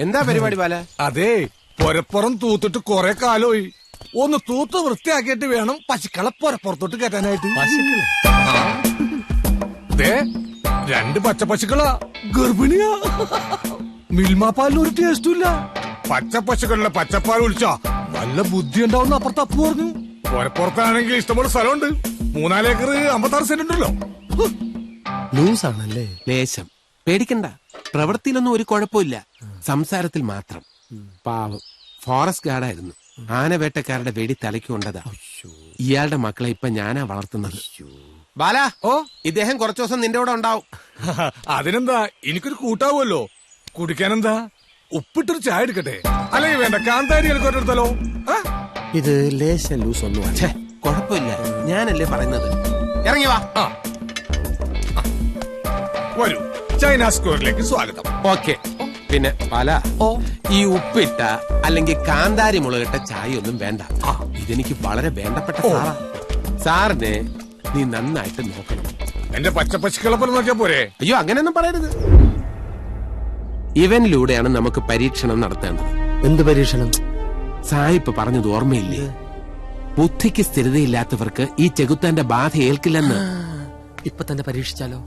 എന്താ പരിപാടി ബാല? അതെ, പൊരപ്പുറം തൂത്തിട്ട് കൊറേ കാലമായി. ഒന്ന് തൂത്ത് വൃത്തിയാക്കിയിട്ട് വേണം പശുക്കളെ പൊരപ്പുറത്തോട്ട് കയറ്റാനായിട്ട്. രണ്ട് പച്ച പശുക്കളാ, ഗർഭിണിയാ. മിൽമാപ്പാലിന് ഒരു ടേസ്റ്റും ഇല്ല. പച്ച പശുക്കളിലെ പച്ചപ്പാൽ ഒഴിച്ചാ നല്ല ബുദ്ധി ഉണ്ടാവുന്ന അപ്പുറത്ത് അപ്പു പറഞ്ഞു. പൊരപ്പുറത്താണെങ്കിൽ ഇഷ്ടംപോലെ സ്ഥലമുണ്ട്. 3-4 ഏക്കർ 56 സെന്റ് ഉണ്ടല്ലോ. ലൂസ് ആണല്ലേ? ലേശം പേടിക്കണ്ട, പ്രവൃത്തിയിലൊന്നും ഒരു കുഴപ്പമില്ല, സംസാരത്തിൽ മാത്രം. പാവം ഫോറസ്റ്റ് ഗാർഡായിരുന്നു. ആനവേട്ടക്കാരുടെ വെടി തലയ്ക്ക് കൊണ്ടതാ. ഇയാളുടെ മക്കളെ ഇപ്പൊ ഞാനാ വളർത്തുന്നത്. ബാല, ഇദ്ദേഹം കുറച്ചു ദിവസം നിന്റെ കൂടെ ഉണ്ടാവും. അതിനെന്താ, എനിക്കൊരു കൂട്ടാവുമല്ലോ. കുടിക്കാനെന്താ, ഉപ്പിട്ടൊരു ചായ എടുക്കട്ടെ? അല്ലെങ്കിൽ വേണ്ട, കാന്താരി എടുത്തോട്ടെടുത്താലോ? ഇത് ലേശം ലൂസ് ഒന്നും കുഴപ്പമില്ല, ഞാനല്ലേ പറയുന്നത്. ഇറങ്ങി വാ. വരൂ, ചൈന സ്ക്വയറിലേക്ക് സ്വാഗതം. ഓക്കെ. പിന്നെ ബാല, ഈ ഉപ്പിട്ട അല്ലെങ്കിൽ കാന്താരി മുളകിട്ട ചായ ഒന്നും വേണ്ട. ഇതെനിക്ക് വളരെ വേണ്ടപ്പെട്ട സാറാ. സാറിനെ നീ നന്നായിട്ട് നോക്കണം. എന്റെ പച്ചപ്പശുക്കളപ്പം നോക്കിയാ പോരെ? അയ്യോ, അങ്ങനെയൊന്നും പറയരുത്. ഇവനിലൂടെയാണ് നമുക്ക് പരീക്ഷണം നടത്തേണ്ടത്. എന്ത് പരീക്ഷണം? സായിപ്പ് പറഞ്ഞത് ഓർമ്മയില്ലേ? ബുദ്ധിക്ക് സ്ഥിരതയില്ലാത്തവർക്ക് ഈ ചെകുത്താന്റെ ബാധ ഏൽക്കില്ലെന്ന്. ഇപ്പൊ തന്നെ പരീക്ഷിച്ചാലോ?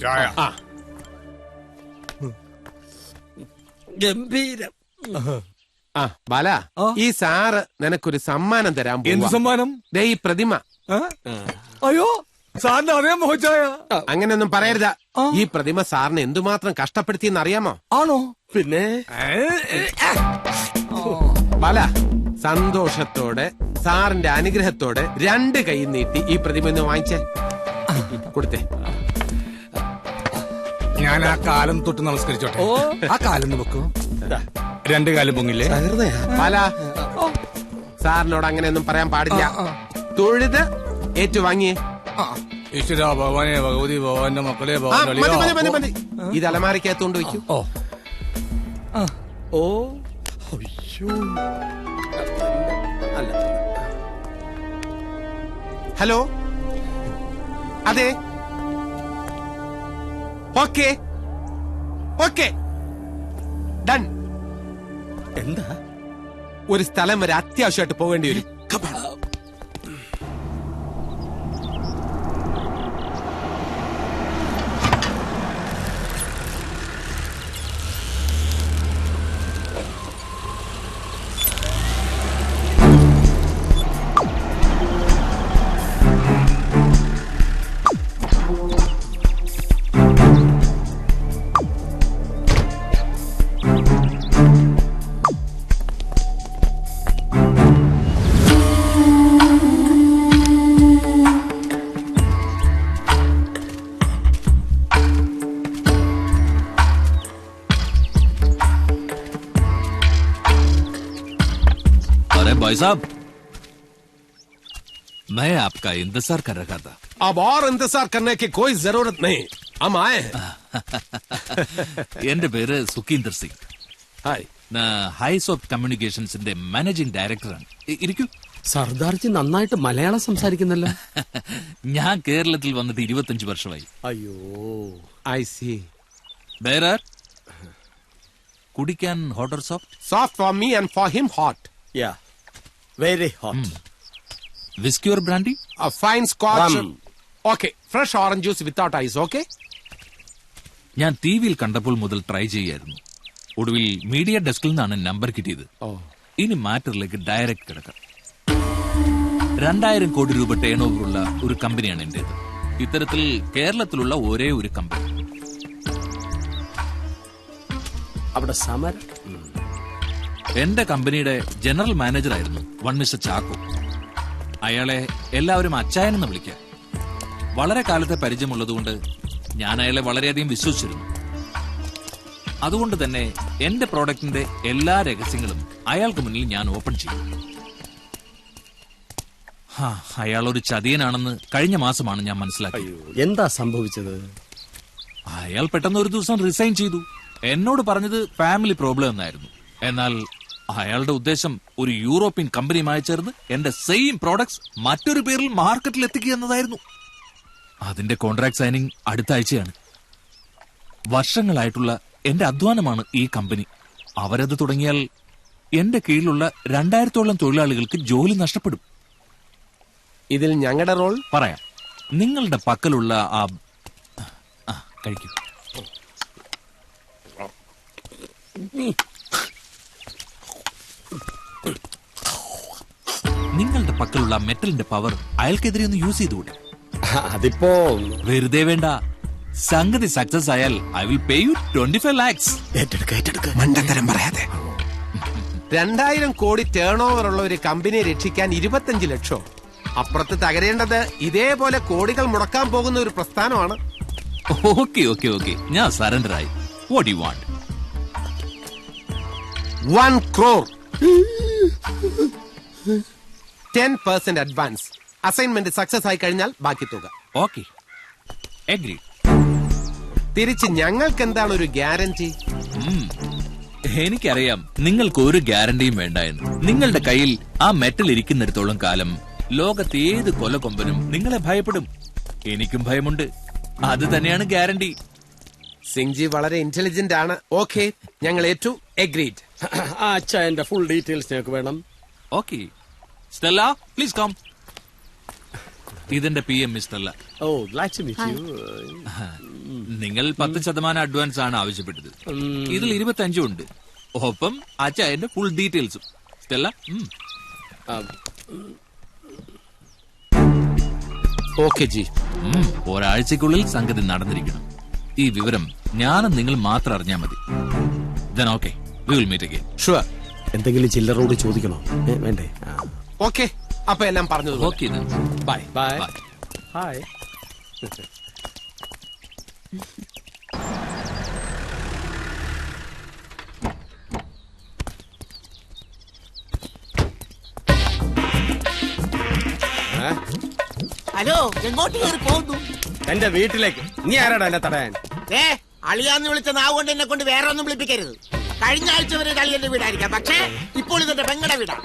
ചായ. ഗംഭീരം. ബാല, ഈ സാറ് നിനക്കൊരു സമ്മാനം തരാൻ പോകുന്നു. എന്ത് സമ്മാനം? ദേ ഈ പ്രതിമ. അയ്യോ, സാറിന് അറിയാം മോഹച്ചായ. അങ്ങനെയൊന്നും പറയരുത്. ഈ പ്രതിമ സാറിന് എന്തുമാത്രം കഷ്ടപ്പെടുത്തിയെന്ന് അറിയാമോ? ആണോ? പിന്നെ ബാല, സന്തോഷത്തോടെ സാറിന്റെ അനുഗ്രഹത്തോടെ 2 കൈ നീട്ടി ഈ പ്രതിമ ഒന്ന് വാങ്ങിച്ചേ. കൊടുത്തേ. ഞാൻ ആ കാലം തൊട്ട് നമസ്കരിച്ചോട്ടെ. ആ കാലം വെക്കൂ. 2 കാലം പൊങ്ങില്ലേ? ബാല, സാറിനോട് അങ്ങനെയൊന്നും പറയാൻ പാടില്ല. തൊഴുത് ഏറ്റുവാങ്ങിയേ. ഈശ്വര ഭഗവാനെ, ഭഗവതി ഭഗവാന്റെ മക്കളെ, മതി. ഇത് അലമാരക്കകത്തോണ്ട് വെക്കൂ. ഹലോ, അതെ, ഓക്കെ ഓക്കെ, ഡൺ. എന്താ? ഒരു സ്ഥലം വരെ അത്യാവശ്യമായിട്ട് പോകേണ്ടി വരും. भाई साहब, मैं आपका इंतजार कर रहा था. अब और इंतजार करने की कोई जरूरत नहीं, हम आए हैं. എന്റെ പേര് സുഖീന്ദർ സിംഗ്. ഹായ്. ഹൈസോപ്പ് കമ്മ്യൂണിക്കേഷൻസിന്റെ മാനേജിംഗ് ഡയറക്ടറാണ്. ഇരിക്കൂ. സർദാർജി നന്നായിട്ട് മലയാളം സംസാരിക്കുന്നല്ലോ. ഞാൻ കേരളത്തിൽ വന്നിട്ട് 25 വർഷമായി. അയ്യോ, ഐ സി. ബേരർ, കുടിക്കാൻ hot or soft? Soft for me and for him hot. Yeah, very hot. Whisky or brandy? Fine scotch. Okay, fresh orange juice without ice. Okay. ഞാൻ ടി വിയിൽ കണ്ടപ്പോൾ മുതൽ ട്രൈ ചെയ്യായിരുന്നു. ഒടുവിൽ മീഡിയ ഡെസ്കിൽ നിന്നാണ് നമ്പർ കിട്ടിയത്. ഇനി മാറ്ററിലേക്ക് ഡയറക്റ്റ് കിടക്കാം. 2000 കോടി രൂപ ടേൺ ഓവറുള്ള ഒരു കമ്പനിയാണ് എന്റേത്. ഇത്തരത്തിൽ കേരളത്തിലുള്ള ഒരേ ഒരു കമ്പനി. അവിടെ സമരം. എന്റെ കമ്പനിയുടെ ജനറൽ മാനേജർ ആയിരുന്നു വൺ മിസ്റ്റർ ചാക്കോ. അയാളെ എല്ലാവരും അച്ചായനെന്ന് വിളിക്കാം. വളരെ കാലത്തെ പരിചയമുള്ളതുകൊണ്ട് ഞാൻ അയാളെ വളരെയധികം വിശ്വസിച്ചിരുന്നു. അതുകൊണ്ട് തന്നെ എന്റെ പ്രോഡക്റ്റിന്റെ എല്ലാ രഹസ്യങ്ങളും അയാൾക്ക് മുന്നിൽ ഞാൻ ഓപ്പൺ ചെയ്യും. അയാൾ ഒരു ചതിയനാണെന്ന് കഴിഞ്ഞ മാസമാണ് ഞാൻ മനസ്സിലാക്കിയത്. എന്താ സംഭവിച്ചത്? അയാൾ പെട്ടെന്ന് ഒരു ദിവസം റിസൈൻ ചെയ്തു. എന്നോട് പറഞ്ഞത് ഫാമിലി പ്രോബ്ലം എന്നായിരുന്നു. എന്നാൽ അയാളുടെ ഉദ്ദേശം ഒരു യൂറോപ്യൻ കമ്പനിയുമായി ചേർന്ന് എന്റെ സെയിം പ്രോഡക്ട്സ് മറ്റൊരു പേരിൽ മാർക്കറ്റിൽ എത്തിക്കുക എന്നതായിരുന്നു. അതിന്റെ കോൺട്രാക്ട് സൈനിങ് അടുത്ത ആഴ്ചയാണ്. വർഷങ്ങളായിട്ടുള്ള എന്റെ അധ്വാനമാണ് ഈ കമ്പനി. അവരത് തുടങ്ങിയാൽ എന്റെ കീഴിലുള്ള 2000-ഓളം തൊഴിലാളികൾക്ക് ജോലി നഷ്ടപ്പെടും. ഇതിൽ ഞങ്ങളുടെ റോൾ പറയാം. നിങ്ങളുടെ പക്കലുള്ള കഴിക്കൂ. നിങ്ങളുടെ പക്കലുള്ള മെറ്റലിന്റെ പവർ അയാൾക്കെതിരെ ഒന്ന് യൂസ് ചെയ്തുകൂടെ? അതിപ്പോ വെറുതെ വേണ്ട. സംഗതി സക്സസ് ആയാൽ I will pay you 25 lakhs. മണ്ടത്തരം പറയാതെ. 2000 കോടി ടേൺ ഓവർ ഉള്ള ഒരു കമ്പനിയെ രക്ഷിക്കാൻ 25 ലക്ഷം. അപ്പുറത്ത് തകരേണ്ടത് ഇതേപോലെ കോടികൾ മുടക്കാൻ പോകുന്ന ഒരു പ്രസ്ഥാനമാണ്. ഓക്കെ ഓക്കെ ഓക്കെ, ഞാൻ സറണ്ടർ ആയി. What you want? 1 crore. 10% advance. Assignment success ആയി കഴിഞ്ഞാൽ ബാക്കി തുക. Okay, agree. തിരിച്ച് ഞങ്ങൾക്ക് എന്താണ് ഒരു ഗ്യാരണ്ടി? എനിക്കറിയാം നിങ്ങൾക്ക് ഒരു ഗ്യാരണ്ടിയും വേണ്ട എന്ന്. നിങ്ങളുടെ കയ്യിൽ ആ മെറ്റൽ ഇരിക്കുന്നിടത്തോളം കാലം ലോകത്ത് ഏത് കൊലകൊമ്പനും നിങ്ങളെ ഭയപ്പെടും. എനിക്കും ഭയമുണ്ട്. അത് തന്നെയാണ് ഗ്യാരണ്ടി. സിംഗ്ജി വളരെ ഇന്റലിജന്റ് ആണ്. ഓക്കെ, ഞങ്ങൾ ഏറ്റു. എഗ്രീഡ്. അച്ഛന്റെ ഫുൾ ഡീറ്റെയിൽസ് ഞങ്ങൾക്ക് വേണം. Okay, Stella please come. ഇതെന്റെ PM Stella. Oh, glad to meet you. നിങ്ങൾ 10% അഡ്വാൻസ് ആണ് ആവശ്യപ്പെട്ടത്. ഇതിൽ 25 ഉണ്ട്. ഒപ്പം അച്ഛന്റെ ഫുൾ ഡീറ്റെയിൽസും. Stella, okay G. ഒരാഴ്ചക്കുള്ളിൽ സംഗതി നടന്നിരിക്കണം. ഈ വിവരം ഞാനും നിങ്ങൾ മാത്രം അറിഞ്ഞാൽ മതി. Then okay, we will meet again. Sure. എന്തെങ്കിലും ചില്ലറോട് ചോദിക്കണോ? വേണ്ടേ? ഓക്കെ, അപ്പൊ എല്ലാം പറഞ്ഞു. Okay then. Bye. Bye. Bye. Hi. Hello, എങ്ങോട്ട് കയറി പോകുന്നു? എന്റെ വീട്ടിലേക്ക്. നീ ആരാടാ എന്നെ തടയാൻ? അളിയാന്ന് വിളിച്ച നാവ് കൊണ്ട് എന്നെ കൊണ്ട് വേറെ ഒന്നും വിളിപ്പിക്കരുത്. കഴിഞ്ഞ ആഴ്ച വരെ അളിയന്റെ വീടായിരിക്കാം, പക്ഷേ ഇപ്പോൾ ഇതെന്റെ പെങ്ങളുടെ വീടാണ്.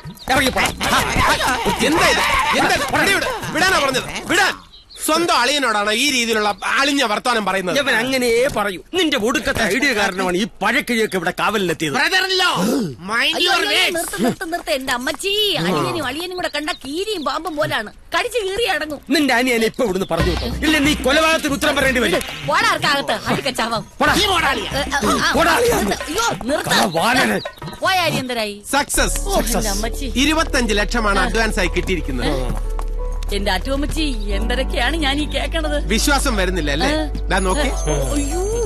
വിടാനാ പറഞ്ഞത്? വിടാൻ. സ്വന്തം അളിയനോടാണ് ഈ രീതിയിലുള്ള അളിഞ്ഞ വർത്താനം പറയുന്നത്. ഇവൻ അങ്ങനെയേ പറയൂ. നിന്റെ ഒടുക്കത്തെ ഐഡിയ കാരണമാണ് ഈ പഴക്കിഴിയൊക്കെ ഇവിടെ കാവലിലെത്തിയത്. നിർത്ത്. എന്റെ അമ്മച്ചി അളിയനും കൂടെ കണ്ട കീരിയും പാമ്പും പോലാണ്. കടിച്ചു കീറി അടങ്ങും. നിന്റെ അനിയനെ ഇപ്പൊ ഇവിടുന്ന് പറഞ്ഞു വിട്ടോ, ഇല്ല നീ കൊലപാതകത്തിന് ഉത്തരം പറയേണ്ടി വരും. പോടാർക്കകത്ത് അടിക്കച്ചാവം. പോയ അരിയന്തരായി. സക്സസ്. അമ്മച്ചി 25 ലക്ഷമാണ് അഡ്വാൻസ് ആയി കിട്ടിയിരിക്കുന്നത്. എന്റെ അറ്റുവമ്മച്ചി, എന്തൊക്കെയാണ് ഞാൻ ഈ കേക്കണത്? വിശ്വാസം വരുന്നില്ല അല്ലേ? നോക്കി,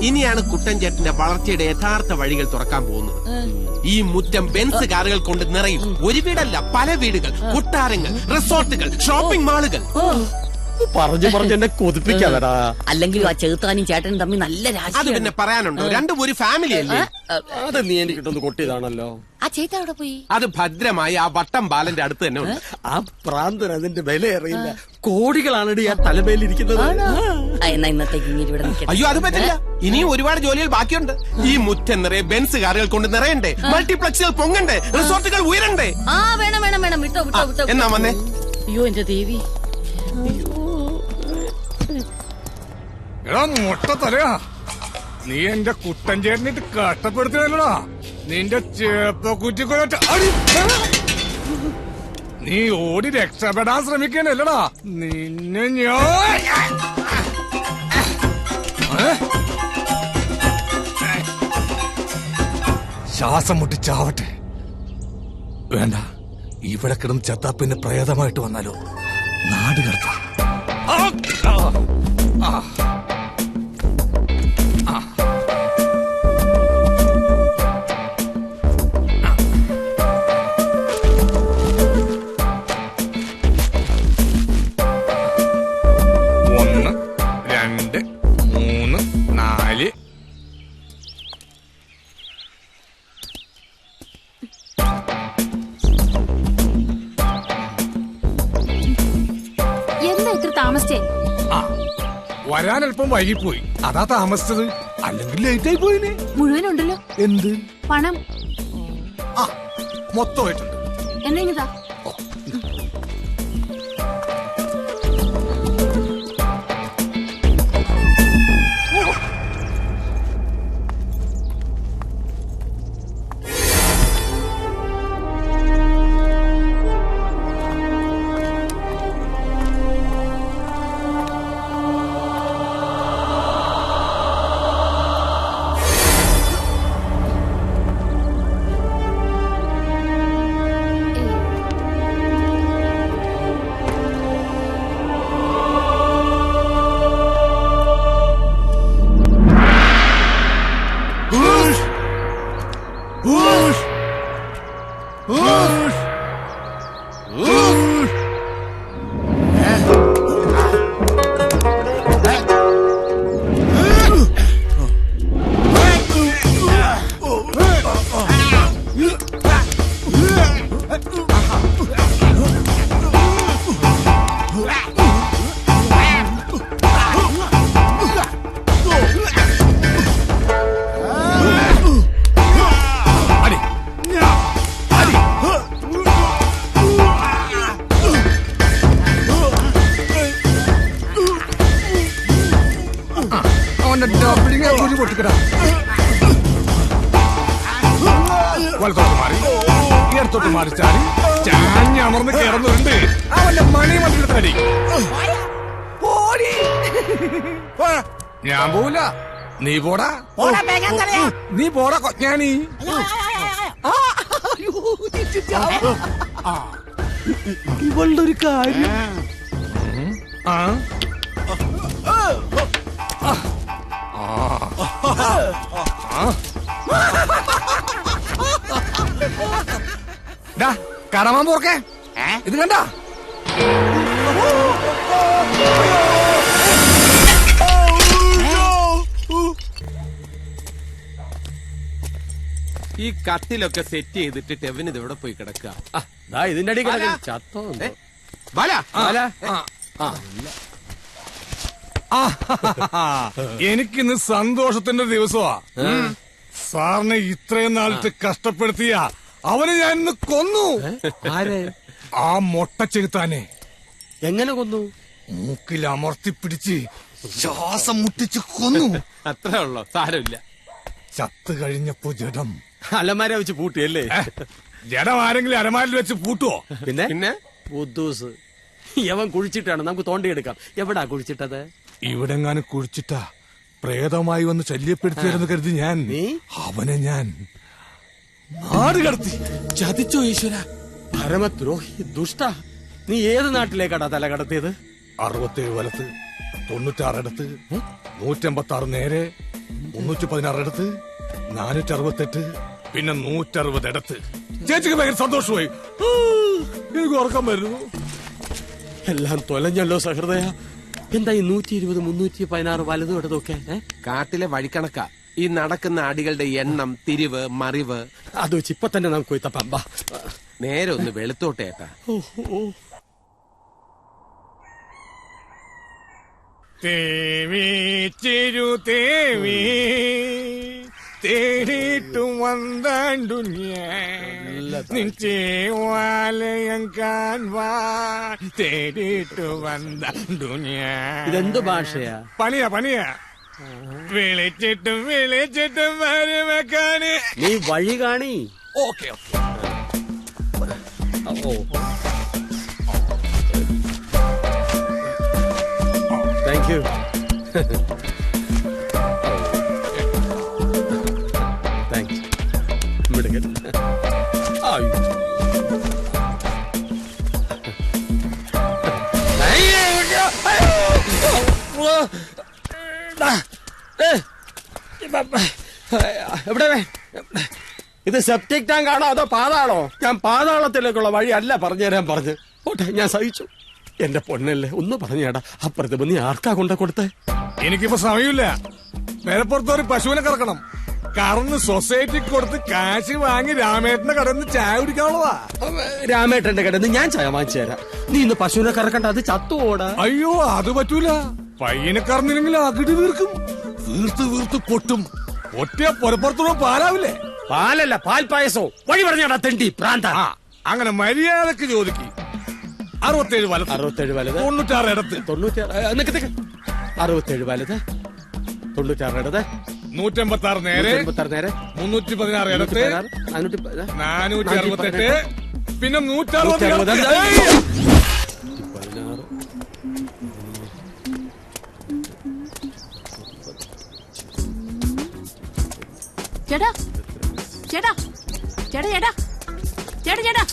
ഇനിയാണ് കുട്ടൻ ചേട്ടന്റെ വളർച്ചയുടെ യഥാർത്ഥ വഴികൾ തുറക്കാൻ പോകുന്നത്. ഈ മുറ്റം ബെൻസ് കാറുകൾ കൊണ്ട് നിറയും. ഒരു വീടല്ല, പല വീടുകൾ, കൊട്ടാരങ്ങൾ, റിസോർട്ടുകൾ, ഷോപ്പിംഗ് മാളുകൾ. പറഞ്ഞു എന്നെ കൊതിപ്പിക്കാതാ. അല്ലെങ്കിൽ ആ ചെറുത്താനും ചേട്ടനും തമ്മിൽ നല്ല അത് രാശി. പിന്നെ പറയാനുണ്ടോ? രണ്ടും ഒരു ഫാമിലി അല്ലേ? അത് നീ എനിക്കിട്ടൊന്ന് കൊട്ടിയതാണല്ലോ. ആ ചേത്ത അവിടെ പോയി. അത് ഭദ്രമായി ആ വട്ടം ബാലന്റെ അടുത്ത് തന്നെ ഉണ്ട്. ആ പ്രാന്തൻ അതിന്റെ വില അറിയില്ല. കോടികളാണ് ആ തലമേലിരിക്കുന്നത്. എന്നാ ഇന്നത്തേക്ക് ഇങ്ങനെ ഇവിടെ നിൽക്കട്ടെ. അയ്യോ, അത് പറ്റില്ല. ഇനിയും ഒരുപാട് ജോലികൾ ബാക്കിയുണ്ട്. ഈ മുറ്റം നിറയെ ബെൻസ് കാറുകൾ കൊണ്ട് നിറയണ്ടേ, മൾട്ടിപ്ലക്സുകൾ പൊങ്ങണ്ടേ, റിസോർട്ടുകൾ ഉയരണ്ടേ. വേണം. വിട്ടോ. എന്നാ വന്നേ. അയ്യോ എന്റെ ദേവി. എടാ മുട്ട തലയാ, നീ എന്റെ കുട്ടൻ ചേട്ടനിട്ട് കഷ്ടപ്പെടുത്തിയല്ലോടാ. നിന്റെ ചേപ്പക്കുറ്റിക്കൊരൊറ്റ അടി. നീ ഓടി രക്ഷപ്പെടാൻ ശ്രമിക്കണല്ലടാ. നിന്നെ ഞാൻ ശ്വാസം മുട്ടിച്ചാവട്ടെ. വേണ്ട, ഇവിടെ കിടന്ന് ചത്താ പിന്നെ പ്രേതമായിട്ട് വന്നാലോ. നാട് കടത്താം. വരാൻ അല്പം വൈകിപ്പോയി, അതാ താമസിച്ചത്. അല്ലെങ്കിൽ ലേറ്റ് ആയി പോയില്ലേ. മുഴുവനുണ്ടല്ലോ. എന്ത് പണം? മൊത്തമായിട്ടുണ്ട്. എന്താ? എന്നെ ഡബിളിങ് കുഴി പൊട്ടിക്കടാ. വലത്തോട്ട് മാറി ഇടത്തോട്ട് മാറി ചാടി ചാഞ്ഞമർന്ന് കിടന്നുണ്ട്. അവന്റെ മണി മണ്ടിലെത്തടി. ഞാൻ പോവില്ല, നീ പോടാ. നീ പോടാ കൊഞ്ഞാണി. ഇവളുടെ ഒരു കാര്യം. ആ കടമാൻ പോർക്കേ, ഇത് കണ്ട ഈ കത്തിലൊക്കെ സെറ്റ് ചെയ്തിട്ട് ടെവിന് ഇത് എവിടെ പോയി കിടക്കുക? ഇതിന്റെ അടി കിടക്കുന്നു. ചത്തോ ബാല എനിക്കിന്ന് സന്തോഷത്തിന്റെ ദിവസമാ. സാറിനെ ഇത്രയും നാളത്തെ കഷ്ടപ്പെടുത്തിയ അവനെ ഞാൻ ഇന്ന് കൊന്നു. ആരെ? ആ മൊട്ട ചെകുത്താനെ. എങ്ങനെ കൊന്നു? മൂക്കിൽ അമർത്തിപ്പിടിച്ച് ശ്വാസം മുട്ടിച്ച് കൊന്നു. അത്രേ ഉള്ളോ? സാരമില്ല. ചത്ത് കഴിഞ്ഞപ്പോ ജഡം അലമാര വെച്ച് പൂട്ടിയല്ലേ? ജഡം ആരെങ്കിലും അരമാരിൽ വെച്ച് പൂട്ടുവോ? പിന്നെ ബുദ്ധൂസ് യവൻ കുഴിച്ചിട്ടാണ്. നമുക്ക് തോണ്ടിയെടുക്കാം. എവിടാ കുഴിച്ചിട്ടത്? ഇവിടെങ്ങാനും കുഴിച്ചിട്ടാ പ്രേതമായി വന്ന് ശല്യപ്പെടുത്തിയെന്ന് കരുതി ഞാൻ അവനെ നാട് കടത്തി. ചതിച്ചോ ഈശ്വര? പരമദ്രോഹി, ദുഷ്ട. നീ ഏത് നാട്ടിലേക്കാടാ തല കടത്തിയത്? 67 വലത്ത്, 96 ഇടത്ത്, 156 നേരെ, 316 ഇടത്ത്, 468, പിന്നെ 160 ഇടത്ത്. ചേച്ചിക്ക് ഭയങ്കര സന്തോഷമായി. എനിക്ക് ഉറക്കം വരുന്നു. എല്ലാം തൊലഞ്ഞല്ലോ സഹൃദയ. എന്താ ഈ 120, 316 വലതും ഇടതൊക്കെ? കാട്ടിലെ വഴിക്കണക്കാ ഈ നടക്കുന്ന അടികളുടെ എണ്ണം, തിരിവ്, മറിവ്. അത് വെച്ച് ഇപ്പൊ തന്നെ നമുക്ക് പോയി തപ്പാം. നേരെ ഒന്ന് വെളുത്തോട്ടെ ഏട്ടാ. തേവി ചെരു തേവി തേടിയിട്ടും വന്നു നിശ്ചയവാലയം കാൺവാൻ തേടിയിട്ടു വന്നു. ഇതെന്ത് ഭാഷയാ? പണിയാ വിളിച്ചിട്ടും വരുവെക്കാന്. നീ വഴി കാണി. Okay thank you. താങ്ക്സ്. മിടുക്കൻ. എവിടെ? ഇത് സെപ്റ്റിക് ടാങ്ക് ആണോ അതോ പാതാളോ? ഞാൻ പാതാളത്തിലേക്കുള്ള വഴി അല്ല പറഞ്ഞുതരാൻ പറഞ്ഞു. ഓട്ടെ, ഞാൻ സഹിച്ചു. എന്റെ പൊന്നല്ലേ, ഒന്ന് പറഞ്ഞേടാ, ആ പ്രതിഭ നീ ആർക്കാ കൊണ്ട കൊടുത്തേ? എനിക്കിപ്പോ സമയമില്ല. മേലപ്പുറത്തൊരു പശുവിനെ കറക്കണം. കറന്ന് സൊസൈറ്റിക്ക് കൊടുത്ത് കാശ് വാങ്ങി രാമേട്ടന്റെ കടന്ന് ചായ കുടിക്കാനുള്ളതാ. രാമേട്ടന്റെ കടന്ന് ഞാൻ ചായ വാങ്ങിച്ചു തരാം. നീ ഇന്ന് പശുവിനെ കറക്കണ്ട, അത് ചത്തുപോടാ. അയ്യോ, അത് പറ്റൂല. പയ്യനെ കറന്നില്ലെങ്കിൽ അകിടി വീർക്കും. വീർത്ത് പൊട്ടും. ഒറ്റ പുറപ്പുറത്തോളം പാലാവില്ലേ? പാലല്ല, പാൽ പായസോ. വഴി പറഞ്ഞാടാ തെണ്ടി പ്രാന്ത. അങ്ങനെ മര്യാദക്ക് ചോദിക്കും. 67 വലത്, 67 വലത്, 96 ഇടത്ത്, 67 വലത്, 96 ഇടത്, 186 നേരെ, 316 ഇടത്ത്, 468, പിന്നെ 160. ചേട്ടാ ചേട്ടാ ചേട്ടാ ചേട്ടാ ചേട്ടാ ചേട്ടാ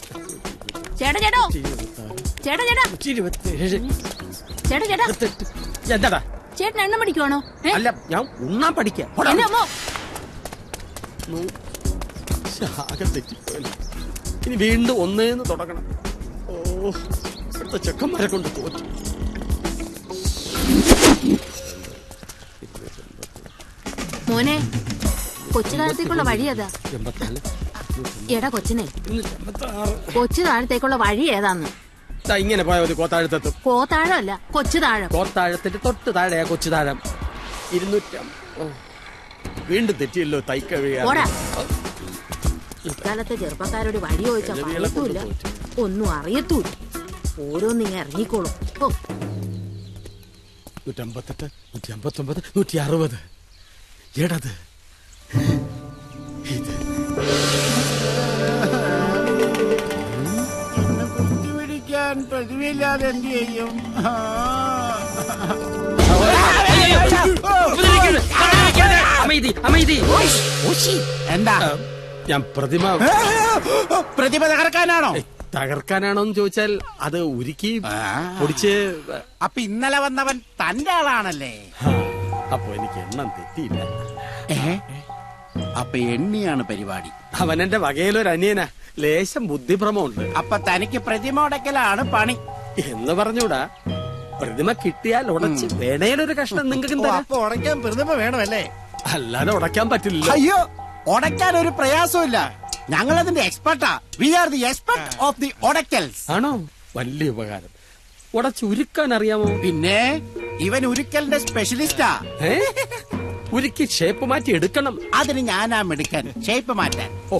ചേട്ടാ ചേട്ടോ ചേട്ടാ ചേട്ടാ 27. ചേട്ടാ ചേട്ടാ എന്താടാ? ചേട്ടൻ എണ്ണം പഠിക്കുവാണോ? അല്ല, ഞാൻ ഉണ്ണാൻ പഠിക്കാം. എന്റെ അമ്മോ, ഇനി വീണ്ടും ഒന്നേന്ന് തുടങ്ങണം. ഓ, ഇവിടുത്തെ ചെക്കന്മാരെ കൊണ്ട് തോറ്റു. മോനെ, കൊച്ചുകാലത്തേക്കുള്ള വഴി ഏതാ? 84, എടാ കൊച്ചിനെ, കൊച്ചു താഴത്തേക്കുള്ള വഴി ഏതാന്ന്? ഇങ്ങനെ പോയാൽ മതി. കോത്താഴത്തെത്തും. കോത്താഴമല്ല, കൊച്ചു താഴം. കോത്താഴത്തിന്റെ തൊട്ട് താഴെയാ കൊച്ചു താഴം. 200. വീണ്ടും തെറ്റിയല്ലോ തൈക്കഴിയാ. ഓടാ. ഇക്കാലത്തെ ചെറുപ്പക്കാരോട് വഴി ചോദിച്ചാൽ പറയത്തൂല്ല, ഒന്നും അറിയത്തൂല്ല. ഓരോന്നിങ്ങ ഇറങ്ങിക്കോളും. 158, 159, 160. ഇടത്, ഇത്. കുത്തിപിടിക്കാൻ പ്രതിഭയില്ലാതെ എന്ത് ചെയ്യും? എന്താ ഞാൻ പ്രതിഭ തകർക്കാനാണോ? തകർക്കാനാണോന്ന് ചോദിച്ചാൽ അത് ഉരുക്കി പൊടിച്ച്. അപ്പൊ ഇന്നലെ വന്നവൻ തന്റെ ആളാണല്ലേ? അപ്പൊ എനിക്ക് എണ്ണം തെറ്റിയില്ല. അപ്പൊ എണ്ണിയാണ് പരിപാടി. അവൻ എന്റെ വകയിലൊരു അനിയനാ. ലേശം ബുദ്ധിഭ്രമമുണ്ട്. അപ്പൊ തനിക്ക് പ്രതിമ ഉടക്കലാണ് പണി എന്ന് പറഞ്ഞൂടാ. പ്രതിമ കിട്ടിയാൽ ഉടച്ച് വേണേലൊരു കഷ്ണം നിങ്ങൾക്ക് അപ്പൊ ഉടയ്ക്കാൻ പ്രതിമ വേണമല്ലേ? അല്ലാതെ ഉടയ്ക്കാൻ പറ്റില്ല. അയ്യോ, ഉടയ്ക്കാൻ ഒരു പ്രയാസമില്ല. ഞങ്ങൾ അതിന്റെ എക്സ്പെർട്ടാ. We are the expert of the ഒടക്കൽസ്. ആണോ? വലിയ ഉപകാരം. ഉടച്ച് ഉരുക്കാൻ അറിയാമോ? പിന്നെ ഇവൻ ഉരുക്കലിന്റെ സ്പെഷ്യലിസ്റ്റാ. ഉരുക്കി ഷേപ്പ് മാറ്റി എടുക്കണം. അതിന് ഞാനാ മെടുക്കാൻ ഷേപ്പ് മാറ്റാൻ. ഓ,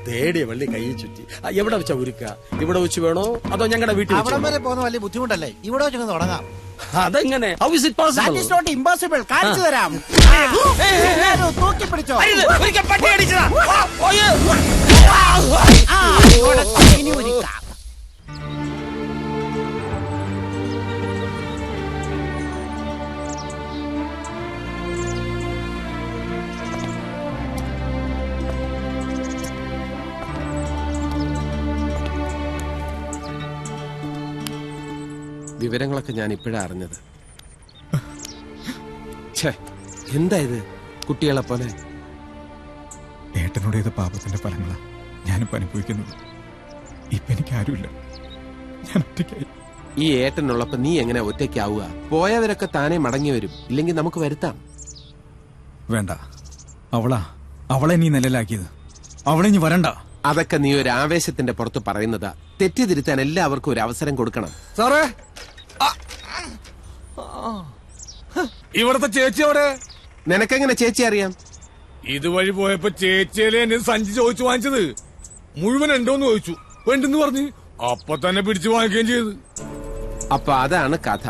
തേടിയ വള്ളി കൈ ചുറ്റി. എവിടെ വെച്ചാ ഉരുക്ക? ഇവിടെ വെച്ച് വേണോ അതോ ഞങ്ങളുടെ വീട്ടിൽ വെച്ച് അവിടം വേണോ? വരെ പോകുന്ന വലിയ ബുദ്ധിമുട്ടല്ലേ? ഇവിടെ വെച്ച് തുടങ്ങാം. അതെങ്ങനെ? How is it possible? That is not impossible. കാണിച്ചു തരാം. തൂക്കി പിടിച്ചോ. ഇനി ഉരുക്കാം. വിവരങ്ങളൊക്കെ ഞാൻ ഇപ്പോഴാ അറിഞ്ഞത്. എന്താ ഇത് കുട്ടികളെ പോലെ? ഏട്ടനോട് ചെയ്ത പാപത്തിന്റെ ഫലങ്ങളാ ഞാനിപ്പോ അനുഭവിക്കുന്നത്. ഇപ്പൊ എനിക്ക് ആരുമില്ല, ഞാൻ ഒറ്റയ്ക്കായി. ഈ ഏട്ടനുള്ളപ്പോ നീ എങ്ങനെ ഒറ്റയ്ക്കാവുക? പോയവരൊക്കെ താനെ മടങ്ങി വരും. ഇല്ലെങ്കിൽ നമുക്ക് വരുത്താം. വേണ്ട, അവളെ നീ നിലയിലാക്കിയത്. അവളെ നീ വരണ്ട. അതൊക്കെ നീ ഒരു ആവേശത്തിന്റെ പുറത്ത് പറയുന്നതാ. തെറ്റിതിരുത്താൻ എല്ലാവർക്കും ഒരു അവസരം കൊടുക്കണം. സാറേ, ഇവിടത്തെ ചേച്ചി അവിടെ. നിനക്കെങ്ങനെ ചേച്ചി അറിയാം? ഇതുവഴി പോയപ്പോ ചേച്ചിയിലെ എന്നെ സഞ്ചി ചോദിച്ചു വാങ്ങിച്ചത്. മുഴുവൻ ഉണ്ടോന്ന് ചോദിച്ചു. വേണ്ടെന്ന് പറഞ്ഞു. അപ്പൊ തന്നെ പിടിച്ചു വാങ്ങിക്കുകയും ചെയ്തു. അപ്പൊ അതാണ് കഥ.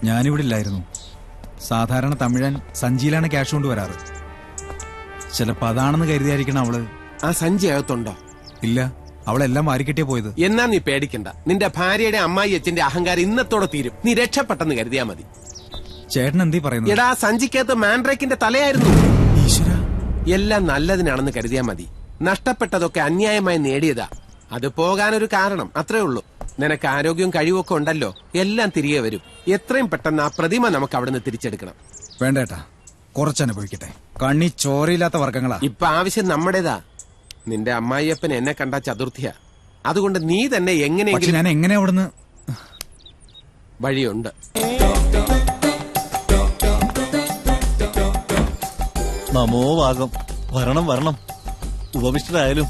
ഞാനിവിടെ ഇല്ലായിരുന്നു. സാധാരണ തമിഴൻ സഞ്ചിയിലാണ് ക്യാഷ് കൊണ്ടുവരാറ്. ചിലപ്പോ അതാണെന്ന് കരുതിയായിരിക്കണം അവള്. ആ സഞ്ചി അകത്തുണ്ടോ? ഇല്ല, അവളെല്ലാം വാരിക്കെട്ടിയാ പോയത്. എന്നാ നീ പേടിക്കണ്ട. നിന്റെ ഭാര്യയുടെ അമ്മായി അച്ഛന്റെ അഹങ്കാരം ഇന്നത്തോടെ തീരും. നീ രക്ഷപ്പെട്ടെന്ന് കരുതിയാ മതി. ചേട്ടൻ എന്തീ പറയുന്നത്? എടാ, സഞ്ചിക്കകത്ത് മാൻഡ്രേക്കിന്റെ തലയായിരുന്നു. ഈശ്വര, എല്ലാം നല്ലതിനാണെന്ന് കരുതിയാ മതി. നഷ്ടപ്പെട്ടതൊക്കെ അന്യായമായി നേടിയതാ. അത് പോകാനൊരു കാരണം, അത്രേ ഉള്ളൂ. നിനക്ക് ആരോഗ്യവും കഴിവൊക്കെ ഉണ്ടല്ലോ. എല്ലാം തിരികെ വരും. എത്രയും പെട്ടെന്ന് ആ പ്രതിമ നമുക്ക് അവിടുന്ന് തിരിച്ചെടുക്കണം. വേണ്ടേട്ടാ, കുറച്ചനുഭവിക്കട്ടെ. കണ്ണി ചോരയില്ലാത്ത വർഗങ്ങളാ. ഇപ്പൊ ആവശ്യം നമ്മുടേതാ. നിന്റെ അമ്മായിയപ്പൻ എന്നെ കണ്ട ചതുർത്ഥിയാ. അതുകൊണ്ട് നീ തന്നെ പക്ഷെ എങ്ങനെയെങ്കിലും ഞാൻ എങ്ങനെ അവിടുന്ന്? വഴിയുണ്ട്. നമോ വാഗം. വരണം വരണം, ഉപവിഷ്ടരായാലും.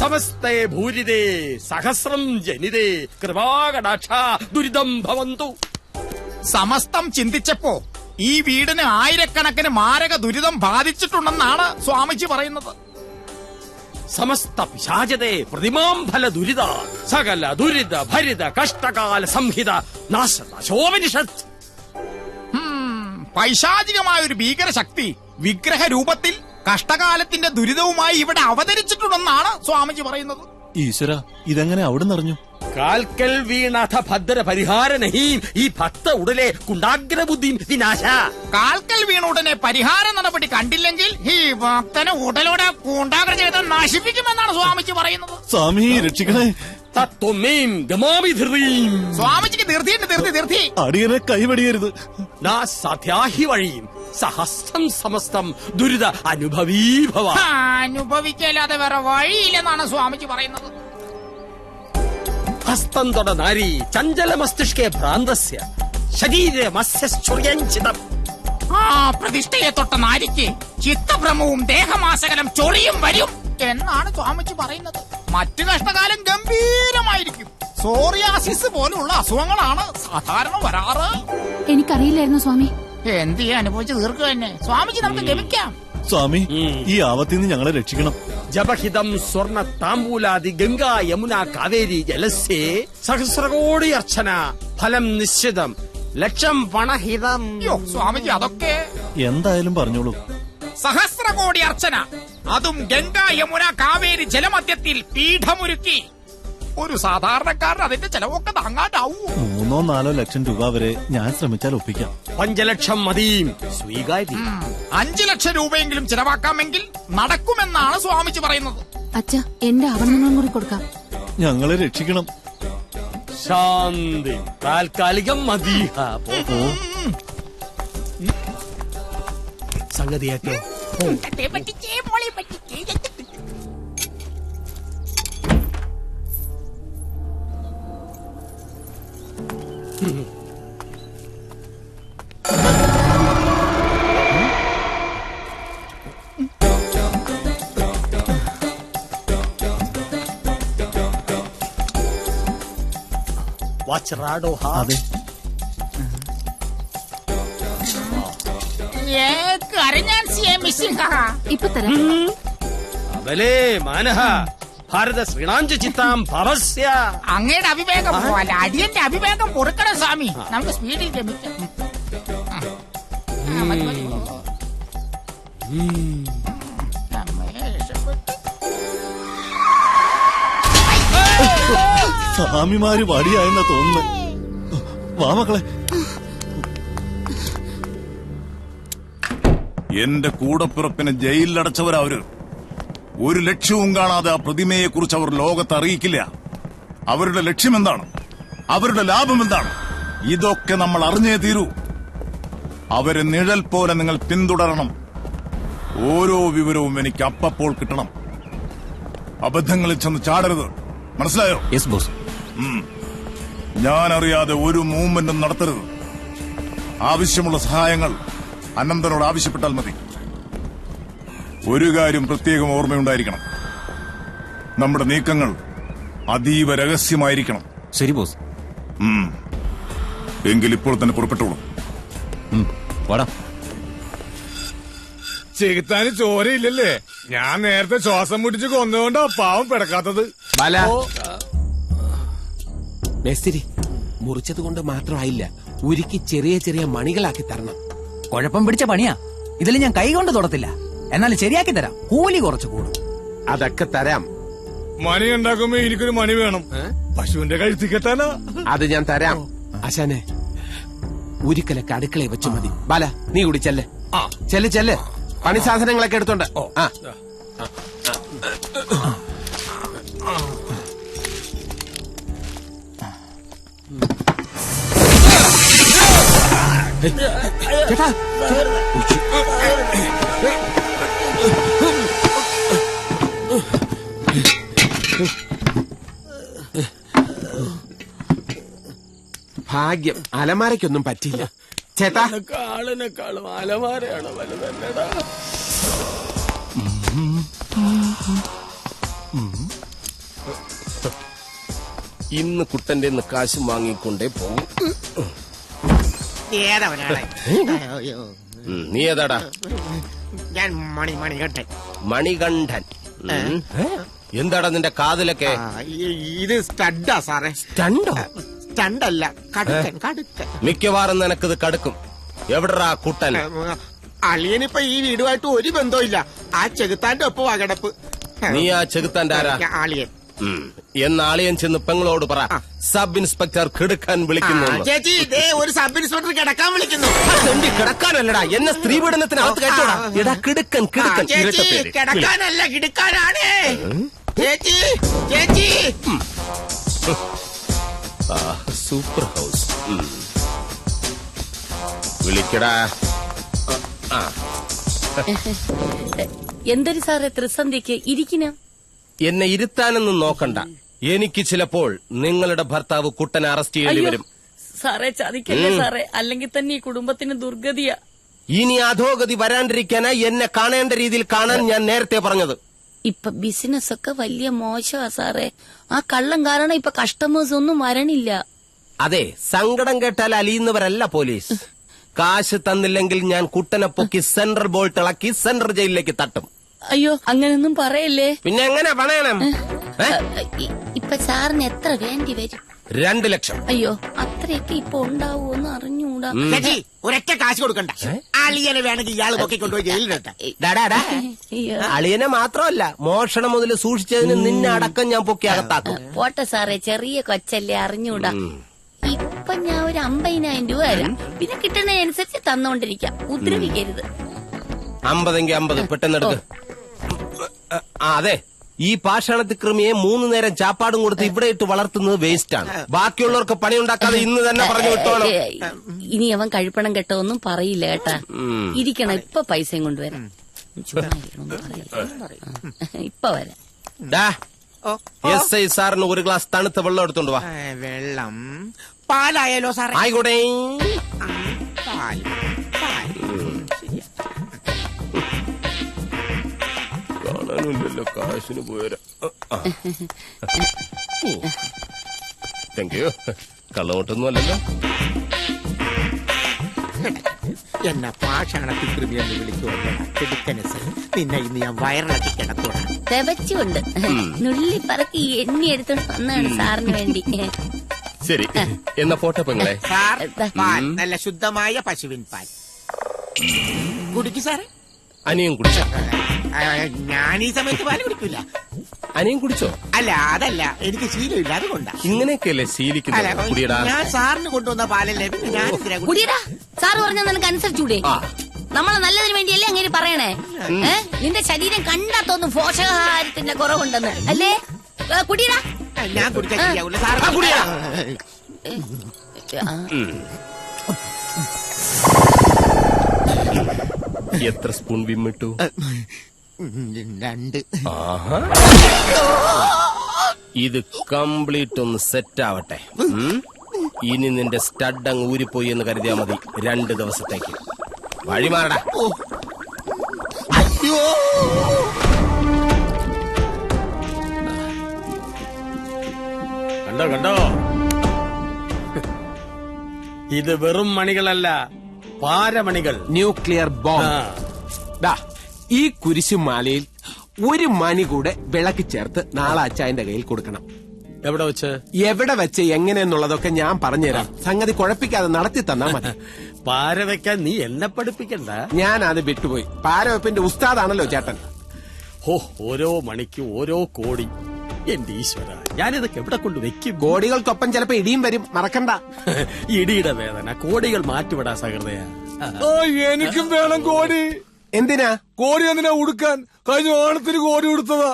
സമസ്തേ ഭൂരിതേ സഹസ്രം ജനിതേ കൃപാകടാക്ഷ ദുരിതം ഭവന്തു. സമസ്തം ചിന്തിച്ചപ്പോ ഈ വീടിന് ആയിരക്കണക്കിന് മാരക ദുരിതം ബാധിച്ചിട്ടുണ്ടെന്നാണ് സ്വാമിജി പറയുന്നത്. സമസ്ത പിശാചതേ പ്രതിമാം ഫല ദുരിത സകല ദുരിത ഭരിത കഷ്ടകാല സംഹിത നാശോപനിഷത്ത്. പൈശാചികമായ ഒരു ഭീകര ശക്തി വിഗ്രഹ രൂപത്തിൽ കഷ്ടകാലത്തിന്റെ ദുരിതവുമായി ഇവിടെ അവതരിച്ചിട്ടുണ്ടെന്നാണ് സ്വാമിജി പറയുന്നത്. ഈശ്വര, ഇതെങ്ങനെ അവിടെ നിറഞ്ഞു? കാൽക്കൽ വീണാഥ ഭദ്ര പരിഹാരനഹീം ഈ ഭക്ത ഉടലെ കുണ്ടാഗ്രബുദ്ധിം വിനാശ. കാൽക്കൽ വീണ ഉടനെ പരിഹാര നടപടി കണ്ടില്ലെങ്കിൽ ഈ ഭക്തനെ ഉടലോടെ കൂണ്ടാഗ്ര ചെയ്ത് നശിപ്പിക്കുമെന്നാണ് സ്വാമിജി പറയുന്നത്. സ്വാമി രക്ഷിക്കണേ. തത്വമേം ഗമാമി ധൃതീം. സ്വാമിജിക്ക് തീർത്തി അടിയനെ കൈവടിയരുത്. നാ സത്യാഹി വഴിയും സഹസ്രം സമസ്തം ദുരിത അനുഭവീഭവ. അനുഭവിക്കല്ലാതെ വേറെ വഴിയില്ലെന്നാണ് സ്വാമിജി പറയുന്നത്. ഹസ്തം തൊട നാരി ചഞ്ചല മസ്തിഷ്കേ ഭ്രാന്തസ്യ ശരീരേ മസ്യശ്ചുര്യഞ്ചിതം. ആ പ്രതിഷ്ഠയെ തൊട്ട നാരിക്ക് ചിത്തഭ്രമവും ദേഹമാസകലം ചൊറിയും വരും എന്നാണ് സ്വാമിജി പറയുന്നത്. മറ്റു കഷ്ടകാലം ഗംഭീരമായിരിക്കും. സോറിയാസിസ് പോലുള്ള അസുഖങ്ങളാണ് സാധാരണ വരാറ്. എനിക്കറിയില്ലായിരുന്നു സ്വാമി. എന്ത് ചെയ്യാൻ അനുഭവിച്ച് തീർക്കുക തന്നെ. സ്വാമിജി നമുക്ക് ഗമിക്കാം. സ്വാമി, ഈ ആപത്തിൽ നിന്ന് ഞങ്ങളെ രക്ഷിക്കണം. ജപഹിതം സ്വർണ താമ്പൂലാദി ഗംഗാ യമുന കാവേരി ജലസ്യേ സഹസ്രകോടി അർച്ചന ഫലം നിശ്ചിതം ലക്ഷം പണഹിതം. അയ്യോ സ്വാമിജി അതൊക്കെ എന്തായാലും പറഞ്ഞോളൂ. സഹസ്രകോടി അർച്ചന, അതും ഗംഗാ യമുന കാവേരി ജലമധ്യത്തിൽ പീഠമൊരുക്കി. ഒരു സാധാരണക്കാരൻ അതിന്റെ ചെലവൊക്കെ താങ്ങാനാവൂ? 3-4 ലക്ഷം രൂപ വരെ ഞാൻ ശ്രമിച്ചാൽ ഒപ്പിക്കാം. 5 ലക്ഷം മതിയും സ്വീകാര്യം. 5 ലക്ഷം രൂപയെങ്കിലും ചെലവാക്കാമെങ്കിൽ നടക്കുമെന്നാണ് സ്വാമിജി പറയുന്നത്. അച്ഛ, എന്റെ ആഭരണങ്ങളും കൂടി കൊടുക്കാം. ഞങ്ങളെ രക്ഷിക്കണം. ശാന്തി. താൽക്കാലികം മതി. സംഗതിയാക്കോ. അതെ, ഇപ്പൊ തരാം. ബലേ മാനഹ ഭാരത ശ്രീണാഞ്ച ചിത്താം ഭവസ്യ. അങ്ങയുടെ അവിവേകം പോലെ അടിയന്റെ അവിവേകം പൊറുക്കണം സ്വാമി. നമുക്ക് സ്പീഡിൽ ഗമിക്കാം. സ്വാമിമാര് വടിയായെന്നാ തോന്നുന്നു. വാ മക്കളെ. എന്റെ കൂടപ്പിറപ്പിനെ ജയിലിലടച്ചവരവര്. ഒരു ലക്ഷ്യവും കാണാതെ ആ പ്രതിമയെ കുറിച്ച് അവർ ലോകത്ത് അറിയിക്കില്ല. അവരുടെ ലക്ഷ്യം എന്താണ്, അവരുടെ ലാഭം എന്താണ്, ഇതൊക്കെ നമ്മൾ അറിഞ്ഞേ തീരൂ. അവരെ നിഴൽ പോലെ നിങ്ങൾ പിന്തുടരണം. ഓരോ വിവരവും എനിക്ക് അപ്പപ്പോൾ കിട്ടണം. അബദ്ധങ്ങളിൽ ചെന്ന് ചാടരുത്, മനസ്സിലായോ? Yes boss. ഞാൻ അറിയാതെ ഒരു മൂവ്മെന്റും നടത്തരുത്. ആവശ്യമുള്ള സഹായങ്ങൾ അനന്തനോട് ആവശ്യപ്പെട്ടാൽ മതി. ഒരു കാര്യം പ്രത്യേകം ഓർമ്മയുണ്ടായിരിക്കണം, നമ്മുടെ നീക്കങ്ങൾ അതീവ രഹസ്യമായിരിക്കണം. ശരി ബോസ്. എങ്കിൽ ഇപ്പോൾ തന്നെ പുറപ്പെട്ടോളൂ. വാടാ. ചെകുത്താന് ചോരയില്ലല്ലേ? ഞാൻ നേരത്തെ ശ്വാസം മുട്ടിച്ച് കൊന്നുകൊണ്ടാ പാവം പിടക്കാത്തത്. മേസ്തിരി, മുറിച്ചത് കൊണ്ട് മാത്രമായില്ല, ഉരുക്കി ചെറിയ ചെറിയ മണികളാക്കി തരണം. കുഴപ്പം പിടിച്ച പണിയാ. ഇതിൽ ഞാൻ കൈകൊണ്ട് തൊടത്തില്ല. എന്നാലും ശരിയാക്കി തരാം. കൂലി കുറച്ച് കൂടും. അതൊക്കെ തരാം. മണി ഉണ്ടാക്കുമ്പോ എനിക്കൊരു മണി വേണം. പശുവിന്റെ കഴുത്തി കെട്ടാനാ. അത് ഞാൻ തരാം. ആശാനെ, ഉരുക്കലൊക്കെ അടുക്കളയിൽ വെച്ചു മതി. ബാല, നീ കൂടി ചെല്ല്. ചെല്ല്. പണി സാധനങ്ങളൊക്കെ എടുത്തോണ്ട്. ചേട്ടാ, ഭാഗ്യം, അലമാരയ്ക്കൊന്നും പറ്റിയില്ല. ചേട്ടാ, കാളിനെക്കാളും അലമാരയാണ് വലുതല്ലടാ. ഇന്ന് കുട്ടന്റെ കാശും വാങ്ങിക്കൊണ്ടേ പോകും. നീ ഏതാടാ? ഞാൻ മണികണ്ഠൻ. മണികണ്ഠൻ. എന്താടാ നിന്റെ കാതിലൊക്കെ? ഇത് സ്റ്റഡാ സാറേ. സ്റ്റണ്ടോ? സ്റ്റണ്ടല്ല, കടുക്കൻ. മിക്കവാറും നിനക്കിത് കടുക്കും. എവിടാ കുട്ടൻ? അളിയനിപ്പോ ഈ വീടുമായിട്ട് ഒരു ബന്ധമില്ല. ആ ചെകുത്താന്റെ ഒപ്പം അകടപ്പ്. നീ ആ ചെകുത്താന്റെ ആരാ? ആളിയൻ. എന്നാളിയൻ ചെന്ന് പെങ്ങളോട് പറ, സബ് ഇൻസ്പെക്ടർ കിടക്കാൻ വിളിക്കുന്നു. ചേച്ചി, ഇതേ ഒരു സബ് ഇൻസ്പെക്ടർ കിടക്കാൻ വിളിക്കുന്നു. കിടക്കാനല്ലടാ, എന്നെ സ്ത്രീ പീഡനത്തിനകത്ത് കയറ്റോടാ. എടാ കിടക്കൻ. ചേച്ചി, കിടക്കാനല്ല, കിടക്കാനാണ്. ചേച്ചി. Super house. വിളിക്കടാ. എന്തൊരു സാറേ ത്രിസന്ധിക്ക് ഇരിക്കുന്ന? എന്നെ ഇരുത്താനൊന്നും നോക്കണ്ട. എനിക്ക് ചിലപ്പോൾ നിങ്ങളുടെ ഭർത്താവ് കുട്ടനെ അറസ്റ്റ് ചെയ്യേണ്ടി വരും. സാറേ ചതിക്കല്ലേ സാറേ, അല്ലെങ്കിൽ തന്നെ ഈ കുടുംബത്തിന് ദുർഗതിയാ. ഇനി അധോഗതി വരാണ്ടിരിക്കാനാ എന്നെ കാണേണ്ട രീതിയിൽ കാണാൻ ഞാൻ നേരത്തെ പറഞ്ഞത്. ഇപ്പൊ ബിസിനസ് ഒക്കെ വലിയ മോശമാ സാറേ. ആ കള്ളം കാരണം ഇപ്പൊ കസ്റ്റമേഴ്സ് ഒന്നും വരണില്ല. അതെ, സങ്കടം കേട്ടാൽ അലിയുന്നവരല്ല പോലീസ്. കാശ് തന്നില്ലെങ്കിൽ ഞാൻ കുട്ടനെ പൊക്കി സെൻട്രൽ ബോൾട്ട് ഇളക്കി സെൻട്രൽ ജയിലിലേക്ക് തട്ടും. അയ്യോ അങ്ങനൊന്നും പറയല്ലേ. പിന്നെ എങ്ങനെ പണയണം? ഇപ്പൊ സാറിന് എത്ര വേണ്ടി വരും? 2 ലക്ഷം. അയ്യോ അത്രയൊക്കെ ഇപ്പൊ ഉണ്ടാവൂന്ന് അറിഞ്ഞൂടാ. ചേച്ചി ഒരൊറ്റ കാശ് കൊടുക്കണ്ട. അളിയനെ വേണമെങ്കിൽ ഇയാൾ പൊക്കിക്കൊണ്ടുപോയി ജയിലിലിട്ടെ. അളിയനെ മാത്രമല്ല, മോഷണം മുതൽ സൂക്ഷിച്ചതിന് നിന്നെ അടക്കം ഞാൻ പൊക്കി അകത്താക്കും. പോട്ടെ സാറേ, ചെറിയ കൊച്ചല്ലേ, അറിഞ്ഞൂടാ. ഇപ്പൊ ഞാൻ ഒരു 50,000 രൂപ തരാം. പിന്നെ കിട്ടുന്നതിനനുസരിച്ച് തന്നോണ്ടിരിക്കാം, ഉപദ്രവിക്കരുത്. 50 50 പെട്ടെന്നെടുക്ക്. അതെ, ഈ പാഷാണത്തി കൃമിയെ 3 നേരം ചാപ്പാടും കൊടുത്ത് ഇവിടെ ഇട്ട് വളർത്തുന്നത് വേസ്റ്റ് ആണ്. ബാക്കിയുള്ളവർക്ക് പണിയുണ്ടാക്കാതെ ഇന്ന് തന്നെ പറഞ്ഞു വിട്ടോണം. ഇനി അവൻ കഴിപ്പണം കേട്ടോ ഒന്നും പറയില്ല കേട്ടാ. ഇരിക്കണം, ഇപ്പൊ പൈസയും കൊണ്ടുവരാം. ഇപ്പൊ വരാം. SI സാറിന് ഒരു ഗ്ലാസ് തണുത്ത വെള്ളം എടുത്തോണ്ട് വാ. വെള്ളം പാലായാലോ സാറേ? ആയിക്കോട്ടെ. കാണാനുണ്ടല്ലോ, കാശിന് പോരാ. Thank you. കള്ളനോട്ടൊന്നും അല്ലല്ലോ. എന്നെ പാഷാണത്തി കൃമി എന്ന് വിളിക്കുവല്ലോ. നിന്നെ ഇന്ന് ഞാൻ വയറിളക്കി കിടത്തോളാം. തെവച്ചുണ്ട് നുള്ളി പറക്കി എണ്ണി എടുത്തോണ്ട് വന്നാണ് സാറിന് വേണ്ടി. ശരി, എന്നാ പോട്ടെ പെങ്ങളെ. സാർ, പാൽ നല്ല ശുദ്ധമായ പശുവിൻ പാൽ കുടിക്കു സാറേ. അനിയൻ കുടിച്ചോ? ഞാൻ ഈ സമയത്ത് പാല് കുടിക്കില്ല. അനിയൻ കുടിച്ചോ? അല്ല, അതല്ല, എനിക്ക് ശീലമില്ല, അതുകൊണ്ടാ. ഇങ്ങനെയൊക്കെയല്ലേ ശീലിക്കുന്നത്? ഞാൻ സാറിന് കൊണ്ടുവന്ന പാലല്ലേ, പിന്നെ ഞാൻ കുടിയടാ. സാറ് പറഞ്ഞാൽ നിനക്ക് അനുസരിച്ചൂടെ? നമ്മളെ നല്ലതിന് വേണ്ടിയല്ലേ അങ്ങനെ പറയണേ? നിന്റെ ശരീരം കണ്ടാ തോന്നും പോഷകാഹാരത്തിന്റെ കുറവുണ്ടെന്ന് അല്ലേ? കുടിയടാ. ഞാൻ കുടിക്കാൻ ശരിയാവൂല സാർ. എത്ര സ്പൂൺ വിമ്മിട്ടു? 2. ഇത് കംപ്ലീറ്റ് ഒന്ന് സെറ്റ് ആവട്ടെ. ഇനി നിന്റെ സ്റ്റഡ് അങ്ങ് ഊരിപ്പോയി എന്ന് കരുതിയാ മതി 2 ദിവസത്തേക്ക്. വഴിമാറടാ. കണ്ടോ കണ്ടോ, ഇത് വെറും മണികളല്ല, പാരമണികൾ, ന്യൂക്ലിയർ ബോംബ്. ഈ കുരിശുമാലയിൽ ഒരു മണി കൂടെ വിളക്ക് ചേർത്ത് നാളെ അച്ചായന്റെ കയ്യിൽ കൊടുക്കണം. എവിടെ വെച്ച്? എവിടെ വെച്ച് എങ്ങനെയെന്നുള്ളതൊക്കെ ഞാൻ പറഞ്ഞുതരാം. സംഗതി കുഴപ്പിക്കാതെ നടത്തി തന്നാ മതി. പാര വെക്കാൻ നീ എന്നെ പഠിപ്പിക്കണ്ട. ഞാൻ അത് വിട്ടുപോയി. പാരവെപ്പിന്റെ ഉസ്താദാണല്ലോ ചേട്ടൻ. ഓരോ മണിക്കും ഓരോ കോടി. എന്റെ ഈശ്വര, ഞാനിതൊക്കെ എവിടെ കൊണ്ട് വെക്കും? കോടികൾക്കൊപ്പം ചിലപ്പോ ഇടിയും വരും, മറക്കണ്ട. ഇടിയുടെ വേദന കോടികൾ മാറ്റിവിടാ സഹൃദയ. എനിക്കും വേണം കോടി. എന്തിനാ കോടി? എന്തിനാ ഉടുക്കാൻ? കഴിഞ്ഞ ഓണത്തിന് കോടി കൊടുത്തതാ.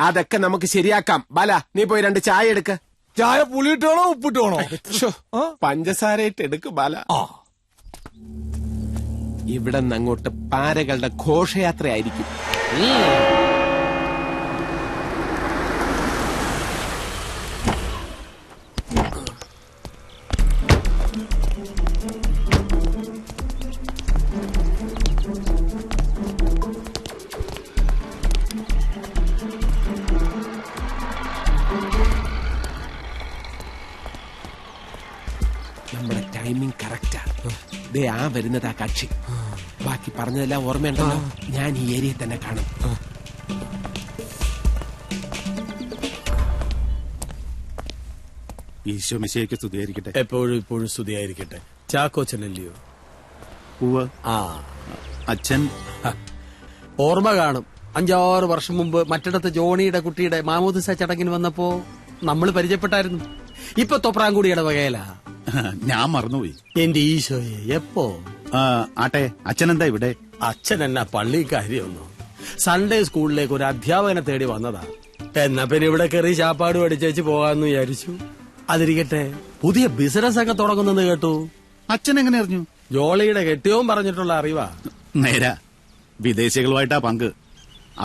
അതൊക്കെ നമുക്ക് ശരിയാക്കാം. ബാല, നീ പോയി 2 ചായ എടുക്ക. ചായ പുളിയിട്ടാണോ ഉപ്പിട്ടാണോ? പഞ്ചസാരയിട്ട് എടുക്ക് ബാല. ഇവിടെ നിന്ന് അങ്ങോട്ട് പാരകളുടെ ഘോഷയാത്രയായിരിക്കും. നമ്മുടെ ടൈമിംഗ് കറക്റ്റാ. ദേ ആ വരുന്നതാ കക്ഷി. ബാക്കി പറഞ്ഞതെല്ലാം ഓർമ്മയുണ്ടല്ലോ. ഞാൻ ഈ ഏരിയയിൽ തന്നെ കാണും. ഈശോ മിശിഹായ്ക്ക് സ്തുതിയായിരിക്കട്ടെ. എപ്പോഴും ഇപ്പോഴും സ്തുതിയായിരിക്കട്ടെ. ചാക്കോച്ചനല്ലയോ? അച്ഛൻ ഓർമ്മ കാണും. 5-6 വർഷം മുമ്പ് മറ്റിടത്ത് ജോണിയുടെ കുട്ടിയുടെ മാമോദിസ ചടങ്ങിന് വന്നപ്പോ നമ്മൾ പരിചയപ്പെട്ടായിരുന്നു. ഇപ്പൊ തൊപ്രാങ്കുടിയുടെ വകയിലാ. ഞാൻ മറന്നുപോയി. എന്റെ ഈശോയെ, എപ്പോ? ആട്ടെ, അച്ഛൻ എന്താ ഇവിടെ? അച്ഛൻ എന്നാ പള്ളി കാര്യമൊന്നു. സൺഡേ സ്കൂളിലേക്ക് ഒരു അധ്യാപകനെ തേടി വന്നതാ. എന്നാ പിന്നെ ഇവിടെ കയറി ചാപ്പാട് അടിച്ചേച്ച് പോകാന്ന് വിചാരിച്ചു. അതിരിക്കട്ടെ, പുതിയ ബിസിനസ് ഒക്കെ തുടങ്ങുന്നെന്ന് കേട്ടു. അച്ഛൻ എങ്ങനെ അറിഞ്ഞു? ജോളിയുടെ കെട്ടിയവും പറഞ്ഞിട്ടുള്ള അറിവാ. നേരാ, വിദേശികളുമായിട്ടാ പങ്ക്.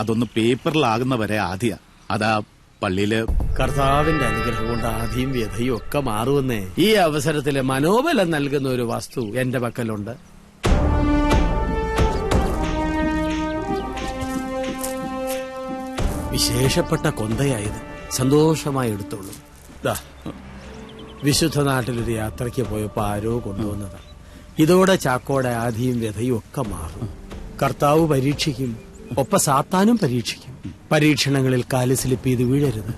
അതൊന്ന് പേപ്പറിലാകുന്നവരെ ആദ്യ. അതാ പള്ളിയില് കർത്താവിന്റെ അനുഗ്രഹം കൊണ്ട് ആദ്യം വ്യഥയും ഒക്കെ മാറുമെന്നേ. ഈ അവസരത്തില് മനോബലം നൽകുന്ന ഒരു വസ്തു എന്റെ പക്കലുണ്ട്. വിശേഷപ്പെട്ട കൊന്തയായത്. സന്തോഷമായി എടുത്തോളൂ. വിശുദ്ധ നാട്ടിലൊരു യാത്രയ്ക്ക് പോയപ്പോ ആരോ കൊണ്ടുവന്നതാ. ഇതോടെ ചാക്കോടെ ആദിയും വ്യഥയും ഒക്കെ മാറും. കർത്താവ് പരീക്ഷിക്കും. ഒപ്പം സാത്താനും പരീക്ഷിക്കും. പരീക്ഷണങ്ങളിൽ കാല് സ്ലിപ്പ് ചെയ്ത് വീഴരുത്.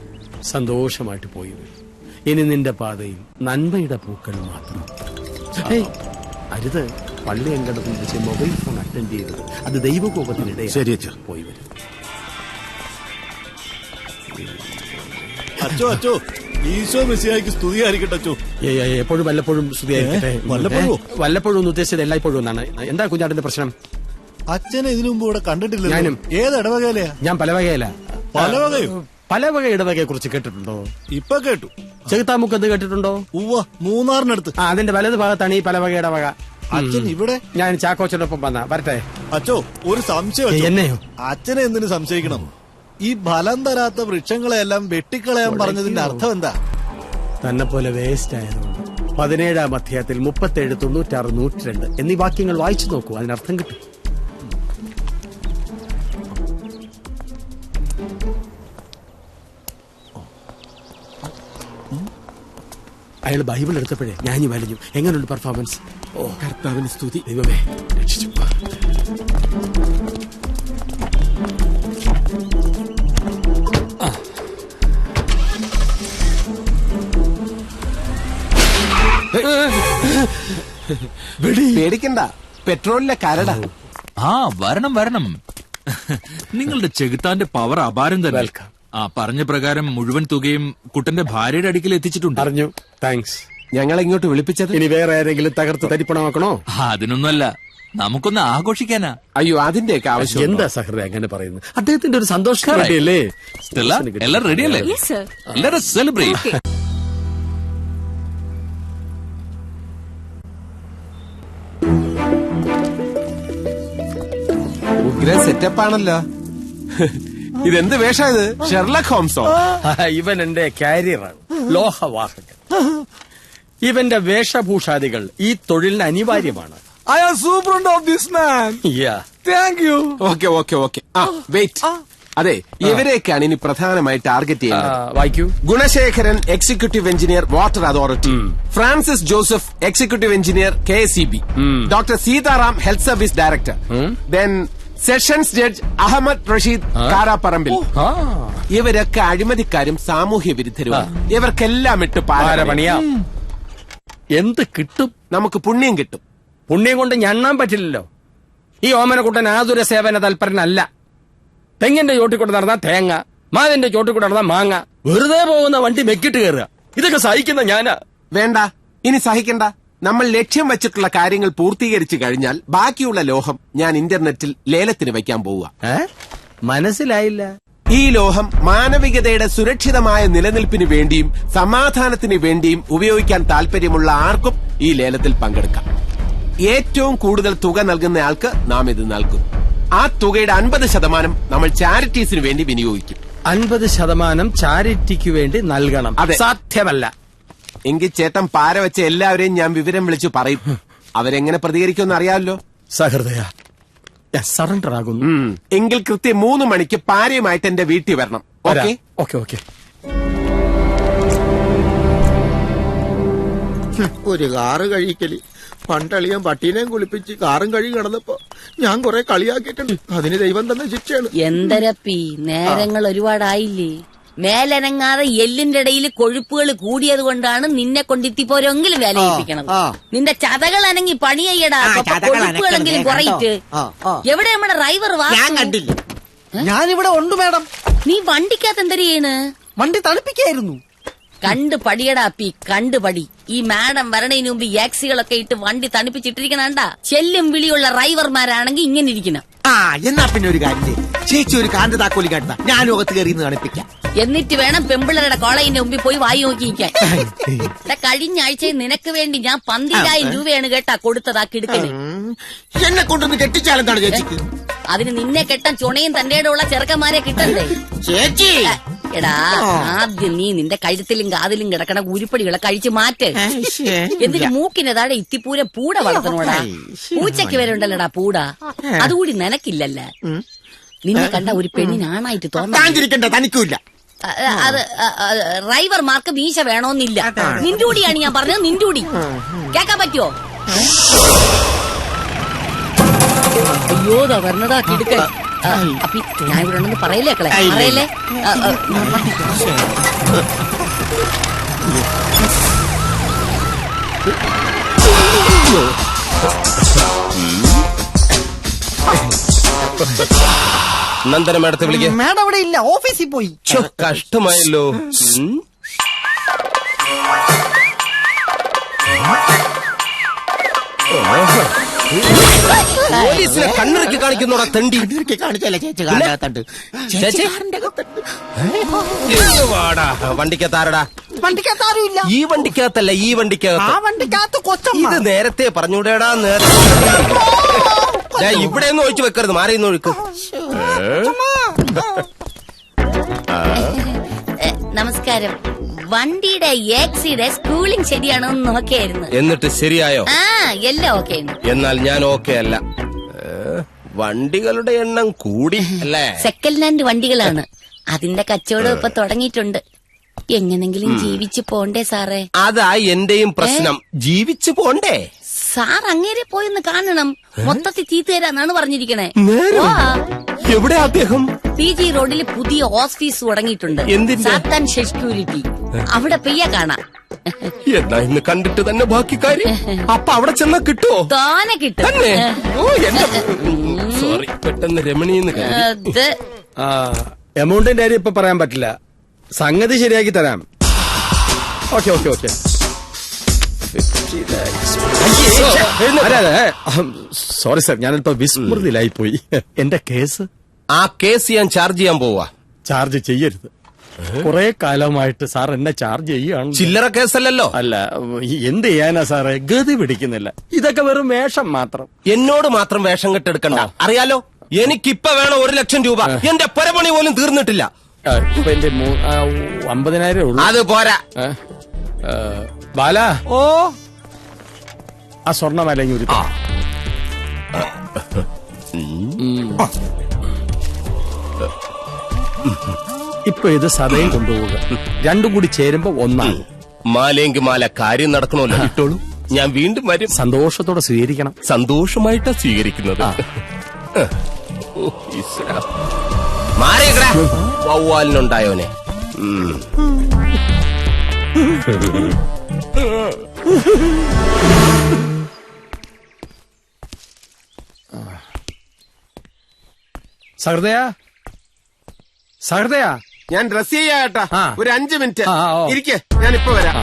സന്തോഷമായിട്ട് പോയി വരും. ഇനി നിന്റെ പാതയിൽ നന്മയുടെ പൂക്കൾ മാത്രം. അരുത്. പള്ളി അങ്കണത്തിൽ വെച്ച് മൊബൈൽ ഫോൺ അറ്റൻഡ് ചെയ്തത് അത് ദൈവകോപത്തിനിടെ. ശരി അച്ഛാ. പോയി വരും. അച്ചോ അച്ചോ, ഈശോ മെസ്സിയായിക്ക് സ്തുതിയായിരിക്കട്ടെ അച്ചോ. എപ്പോഴും വല്ലപ്പോഴും സ്തുതിയായിരിക്കട്ടെ. വല്ലപ്പോഴും ഒന്ന് ഉദ്ദേശിച്ചത് എല്ലായ്പ്പോഴും എന്നാണ്. എന്താ കുഞ്ഞാട്ടിന്റെ പ്രശ്നം? അച്ഛനെ ഇതിനു മുമ്പ് ഇവിടെ കണ്ടിട്ടില്ല. ഞാനും. ഏത് ഇടവകയിലെയാ? ഞാൻ പലവകയില. പലവകയോ? പലവക ഇടവകയെ കുറിച്ച് കേട്ടിട്ടുണ്ടോ? ഇപ്പൊ കേട്ടു. ചെകുത്താമുക്കത്ത് കേട്ടിട്ടുണ്ടോ? ഉവ്വ, മൂന്നാറിനടുത്ത്. അതിന്റെ വലത് ഭാഗത്താണ് ഈ പലവക ഇടവക. അച്ഛൻ ഇവിടെ? ഞാൻ ചാക്കോച്ചനൊപ്പം വന്ന. വരട്ടെ അച്ചോ, ഒരു സംശയം അച്ചോ. എന്നെയോ? അച്ഛനെ എന്തിനു സംശയിക്കണം? ഈ ഫലം തരാത്ത വൃക്ഷങ്ങളെല്ലാം വെട്ടിക്കളയാൻ പറഞ്ഞതിന്റെ അർത്ഥം എന്താ? തന്നെ പോലെ വേസ്റ്റ് ആയതുകൊണ്ട്. 17-ാം അധ്യായത്തിൽ 37, 96, 102 എന്നീ വാക്യങ്ങൾ വായിച്ചു നോക്കൂ. അതിനർത്ഥം കിട്ടും. അയാൾ ബൈബിൾ എടുത്തപ്പോഴേ ഞാൻ വലിഞ്ഞു. എങ്ങനെയുണ്ട് പെർഫോമൻസ്? ഓ, കർത്താവിന് സ്തുതി. ദൈവമേ രക്ഷിച്ചു. പേടിക്കണ്ട, പെട്രോളിലെ കരട. ആ, വരണം വരണം. നിങ്ങളുടെ ചെകുത്താന്റെ പവർ അപാരം തന്നെ. പറഞ്ഞ പ്രകാരം മുഴുവൻ തുകയും കുട്ടന്റെ ഭാര്യയുടെ അടുക്കൽ എത്തിച്ചിട്ടുണ്ട്. അറിഞ്ഞു. താങ്ക്സ്. ഞങ്ങളെ ഇങ്ങോട്ട് വിളിപ്പിച്ചത് ഇനി വേറെ ആരെങ്കിലും തകർത്ത് തരിപ്പണമാക്കണോ? അതിനൊന്നല്ല, നമുക്കൊന്ന് ആഘോഷിക്കാനാ. അയ്യോ, അതിന്റെയൊക്കെ ആവശ്യം എന്താ സഹൃദയ അങ്ങനെ പറയുന്നത്? അദ്ദേഹത്തിന്റെ ഒരു സന്തോഷം വേണ്ടിയല്ലേ? എല്ലാം റെഡിയല്ലേ? എല്ലാവരും സെലിബ്രേറ്റ്. ഉഗ്ര സെറ്റപ്പ് ആണല്ലോ. ഇതെന്ത് വേഷ ഇത്? ഷെർലക് ഹോംസോ? ഇവൻ എന്റെ കാരിയറാണ്, ലോഹവാഹകൻ. ഇവന്റെ വേഷഭൂഷാദികൾ ഈ തൊഴിലിന് അനിവാര്യമാണ്. I am superintendent of this man. Yeah. Thank you. Okay. Wait. അതെ, ഇവരെയൊക്കെയാണ് ഇനി പ്രധാനമായി ടാർഗറ്റ് ചെയ്യുന്നത്. വായിക്കൂ. Gunasekaran, executive engineer, water authority. Francis Joseph, executive engineer, KSEB. Doctor Sitaram, health service director. Then sessions judge Ahammed Rasheed Karaparambil. ഇവരൊക്കെ അഴിമതിക്കാരും സാമൂഹ്യ വിരുദ്ധരുമാണ്. ഇവർക്കെല്ലാം ഇട്ട് പാരപണിയാം. എന്ത് കിട്ടും? നമുക്ക് പുണ്യം കിട്ടും. പുണ്യം കൊണ്ട് ഞണ്ണാൻ പറ്റില്ലല്ലോ. ഈ ഓമനക്കുട്ടൻ ആതുര സേവന തൽപരനല്ല. തെങ്ങിന്റെ ചോട്ടിക്കൂടെ നടന്ന തേങ്ങ, മാവിന്റെ ചോട്ടിക്കൂടെ നടന്ന മാങ്ങ. വെറുതെ പോകുന്ന വണ്ടി മെക്കിട്ട് കയറുക. ഇതൊക്കെ സഹിക്കുന്ന ഞാനാ. വേണ്ട, ഇനി സഹിക്കണ്ട. നമ്മൾ ലക്ഷ്യം വെച്ചിട്ടുള്ള കാര്യങ്ങൾ പൂർത്തീകരിച്ചു കഴിഞ്ഞാൽ ബാക്കിയുള്ള ലോഹം ഞാൻ ഇന്റർനെറ്റിൽ ലേലത്തിന് വയ്ക്കാൻ പോവുക. മനസ്സിലായില്ല. ഈ ലോഹം മാനവികതയുടെ സുരക്ഷിതമായ നിലനിൽപ്പിന് വേണ്ടിയും സമാധാനത്തിന് വേണ്ടിയും ഉപയോഗിക്കാൻ താല്പര്യമുള്ള ആർക്കും ഈ ലേലത്തിൽ പങ്കെടുക്കാം. ഏറ്റവും കൂടുതൽ തുക നൽകുന്നയാൾക്ക് നാം ഇത് നൽകും. ആ തുകയുടെ 50% നമ്മൾ ചാരിറ്റീസിന് വേണ്ടി വിനിയോഗിക്കും. 50% ചാരിറ്റിക്ക് വേണ്ടി നൽകണം. സാധ്യമല്ല. എങ്കിൽ ചേട്ടൻ പാര വെച്ച എല്ലാവരെയും ഞാൻ വിവരം വിളിച്ചു പറയും. അവരെങ്ങനെ പ്രതികരിക്കുമെന്ന് അറിയാമല്ലോ. സഹൃദയ, സറണ്ടർ ആകുന്നു. എങ്കിൽ കൃത്യം 3 മണിക്ക് പാരയുമായിട്ട് എന്റെ വീട്ടിൽ വരണം. ഓക്കെ. ഒരു കാറ് കഴിക്കല്. പണ്ടളിയാൻ പട്ടീനെയും കുളിപ്പിച്ച് കാറും കഴുകി കിടന്നപ്പോ ഞാൻ കുറെ കളിയാക്കിയിട്ടുണ്ട്. അതിന് ദൈവം തന്നെ ശിക്ഷയാണ്. എന്തരപ്പി, നേരങ്ങൾ ഒരുപാടായില്ലേ? മേലനങ്ങാതെ എല്ലിന്റെ ഇടയിൽ കൊഴുപ്പുകൾ കൂടിയത് കൊണ്ടാണ് നിന്നെ കൊണ്ടിത്തിപ്പോരെങ്കിലും വേല ഏൽപ്പിക്കണത്. നിന്റെ ചതകൾ അനങ്ങി പണിയയ്യടാ. കൊഴുപ്പുകളെങ്കിലും കുറയിട്ട്. എവിടെ നമ്മുടെ ഡ്രൈവർ? ഞാൻ കണ്ടില്ല. ഞാനിവിടെ ഉണ്ട് മാഡം. നീ വണ്ടിക്കകത്ത് എന്തൊരു ചെയ്യണ്? വണ്ടി തണുപ്പിക്കായിരുന്നു. കണ്ട് പടിയടാ അപ്പി, കണ്ട് പടി. ഈ മാഡം വരണതിന് മുമ്പ് യാക്സികളൊക്കെ ഇട്ട് വണ്ടി തണുപ്പിച്ചിട്ടിരിക്കണണ്ട. ചെല്ലും വിളിയുള്ള ഡ്രൈവർമാരാണെങ്കിൽ ഇങ്ങനെ ഇരിക്കണം. എന്നാ പിന്നെ ഒരു കാര്യം, ചേച്ചി ഒരു കാന്ത താക്കോലി കാട്ടുന്ന ഞാനും അകത്ത് കയറി തണുപ്പിക്കാം. എന്നിട്ട് വേണം പെമ്പിള്ളരുടെ കോളേജിന്റെ മുമ്പിൽ പോയി വായി നോക്കിയിരിക്കാൻ. കഴിഞ്ഞ ആഴ്ച നിനക്ക് വേണ്ടി ഞാൻ 12,000 രൂപയാണ് കേട്ടാ കൊടുത്തതാ കിടക്കണേ. എന്നെ കൊണ്ടൊന്ന് കെട്ടിച്ചാലെന്താണ് ചേച്ചിക്ക്? അതിന് നിന്നെ കെട്ടാൻ ചുണയും തന്റെ ഉള്ള ചെറുക്കന്മാരെ കിട്ടണ്ടേ ചേച്ചി? എടാ, ആദ്യം നീ നിന്റെ കഴുത്തിലും കാതിലും കിടക്കണ ഉരുപ്പടികളെ കഴിച്ചു മാറ്റ്. എന്നിട്ട് മൂക്കിന്റെ താഴെ ഇത്തിപ്പൂര പൂട വളർത്തണോടാ. പൂച്ചയ്ക്ക് വരെ ഉണ്ടല്ലോടാ പൂട. അതുകൂടി നിനക്കില്ലല്ല. നിന്നെ കണ്ട ഒരു പെണ്ണിനാണായിട്ട് തോന്നാൻ തനിക്കൂല്ല. അത് ഡ്രൈവർമാർക്ക് മീശ വേണോന്നില്ല. നിന്റെ കൂടിയാണ് ഞാൻ പറഞ്ഞത്. നിന്റെ കൂടി കേക്കാൻ പറ്റുമോ? അയ്യോ, വരണതാ കിടക്കൻ. അപ്പി ഞാൻ ഇവിടെ ഉണ്ടെന്ന് പറയല്ലേ മക്കളെ, പറയല്ലേ. നന്ദന മേഡത്തെ വിളിക്ക. മാഡം അവിടെ ഇല്ല, ഓഫീസിൽ പോയി. കഷ്ടമായല്ലോ. പോലീസിനെ കണ്ണിറക്കി കാണിക്കുന്നോടാ തെണ്ടി. കാണിച്ചല്ലേ ചേച്ചി കാണാത്തണ്ട്. ചേച്ചി വാടാ. വണ്ടിക്കകത്താരടാ? വണ്ടിക്കകത്താരുമില്ല. ഈ വണ്ടിക്കകത്തല്ല, ഈ ആ വണ്ടിക്കകത്ത്. വണ്ടിക്കകത്ത് കൊച്ചമ്മ. ഇത് നേരത്തെ പറഞ്ഞൂടേടാ. നേരത്തെ ഇവിടെ ഒന്നും ഒഴിച്ചു വെക്കരുത്, മാറിയൊന്നും ഒഴുക്ക്. നമസ്കാരം. വണ്ടിയുടെ എക്സിയുടെ സ്കൂളിംഗ് ശരിയാണോ എന്ന് നോക്കിയായിരുന്നു. എന്നിട്ട് ശരിയായോ? ആ എല്ലാം ഓക്കെ. എന്നാൽ ഞാൻ ഓക്കെ അല്ല. വണ്ടികളുടെ എണ്ണം കൂടി അല്ലേ? സെക്കൻഡ് ഹാൻഡ് വണ്ടികളാണ്. അതിന്റെ കച്ചവടം ഇപ്പൊ തുടങ്ങിയിട്ടുണ്ട്. എങ്ങനെങ്കിലും ജീവിച്ചു പോണ്ടേ സാറേ? അതാ എന്റെയും പ്രശ്നം. ജീവിച്ചു പോണ്ടേ? സാർ അങ്ങേരെ പോയൊന്ന് കാണണം. മൊത്തത്തിൽ തീർത്തു തരാന്നാണ് പറഞ്ഞിരിക്കണേ. എവിടെ അദ്ദേഹം? PG റോഡിൽ പുതിയ ഓഫീസ് തുടങ്ങിയിട്ടുണ്ട്. എന്തിന്റെ? സാത്താൻ സെക്യൂരിറ്റി. അവിടെ പെയ്യ കാണാം. എന്നാ ഇന്ന് കണ്ടിട്ട് തന്നെ ബാക്കി കാര്യം. അപ്പൊ അവിടെ ചെന്നാ കിട്ടുമോ? താനെ കിട്ടും. തന്നെ? ഓ എന്റെ സോറി, പെട്ടെന്ന് രമണീന്ന് കരുതി. എമൗണ്ടിന്റെ കാര്യം ഇപ്പൊ പറയാൻ പറ്റില്ല. സംഗതി ശരിയാക്കി തരാം. Okay okay okay. Sorry sir, ഞാനിപ്പോ വിസ്മൃതിയിലായി പോയി. എന്റെ കേസ്. ആ കേസ് ഞാൻ ചാർജ് ചെയ്യാൻ പോവാ. ചാർജ് ചെയ്യരുത്. കുറെ കാലമായിട്ട് സാർ എന്നെ ചാർജ് ചെയ്യാണ്. ചില്ലറ കേസല്ലല്ലോ. അല്ല, എന്ത് ചെയ്യാനാ സാറേ, ഗതി പിടിക്കുന്നില്ല. ഇതൊക്കെ വെറും വേഷം മാത്രം. എന്നോട് മാത്രം വേഷം കെട്ടെടുക്കണ്ട. അറിയാലോ, എനിക്കിപ്പ വേണം 1 ലക്ഷം രൂപ. എന്റെ പരപണി പോലും തീർന്നിട്ടില്ല. ഇപ്പൊ എന്റെ 50,000 ഉള്ളൂ. അത് പോരാ. ബാല, ഓ ആ സ്വർണ്ണമാല ഒരു ഇപ്പൊ ഇത് സദയം കൊണ്ടുപോവുക. രണ്ടും കൂടി ചേരുമ്പോ ഒന്നാണ്. മാലെങ്കി മാല കാര്യം നടക്കണമല്ലോ. ഇട്ടോളൂ, ഞാൻ വീണ്ടും വരും. സന്തോഷത്തോടെ സ്വീകരിക്കണം. സന്തോഷമായിട്ടാ സ്വീകരിക്കുന്നത്. മാറിയക്കടാ വവ്വാലിനുണ്ടായോനെ. സഹൃദയ, സഹൃദയ, ഞാൻ ഡ്രസ് ചെയ്യാട്ടാ. ഒരു 5 മിനിറ്റ് ഇരിക്കെ, ഞാൻ ഇപ്പൊ വരാം.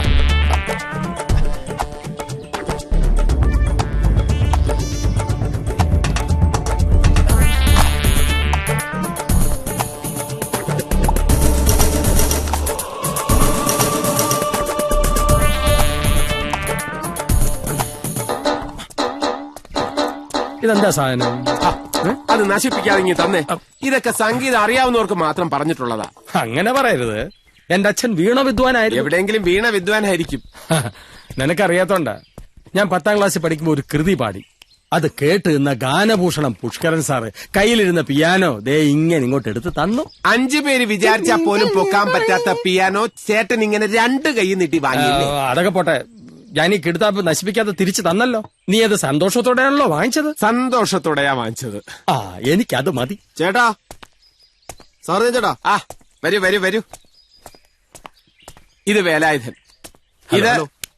ഇതെന്താ സാധനം? അത് നശിപ്പിക്കാതെ തന്നെ. ഇതൊക്കെ സംഗീതം അറിയാവുന്നവർക്ക് മാത്രം പറഞ്ഞിട്ടുള്ളതാ. അങ്ങനെ പറയരുത്. എന്റെ അച്ഛൻ വീണ വിദ്വാനായിരുന്നു. എവിടെയെങ്കിലും വീണ വിദ്വാനായിരിക്കും. നിനക്കറിയാത്തോണ്ടാ. ഞാൻ 10ാം ക്ലാസ്സിൽ പഠിക്കുമ്പോ ഒരു കൃതി പാടി. അത് കേട്ട് നിന്ന ഗാനഭൂഷണം പുഷ്കരൻ സാറ് കയ്യിലിരുന്ന പിയാനോ ദേ ഇങ്ങനെ ഇങ്ങോട്ട് എടുത്ത് തന്നു. 5 പേര് വിചാരിച്ചാൽ പോലും പൊക്കാൻ പറ്റാത്ത പിയാനോ ചേട്ടൻ ഇങ്ങനെ 2 കൈ നീട്ടി വാങ്ങിയില്ലേ? അതൊക്കെ പോട്ടെ, ഞാൻ ഈ കിടുത്താപ്പ് നശിപ്പിക്കാതെ തിരിച്ചു തന്നല്ലോ. നീ അത് സന്തോഷത്തോടെയാണല്ലോ വാങ്ങിച്ചത്. സന്തോഷത്തോടെയാ വാങ്ങിച്ചത്. എനിക്കത് മതി. ചേട്ടാ, സാറേ ചേട്ടാ, വരൂ വരൂ വരൂ. ഇത് വേലായുധൻ, ഇത്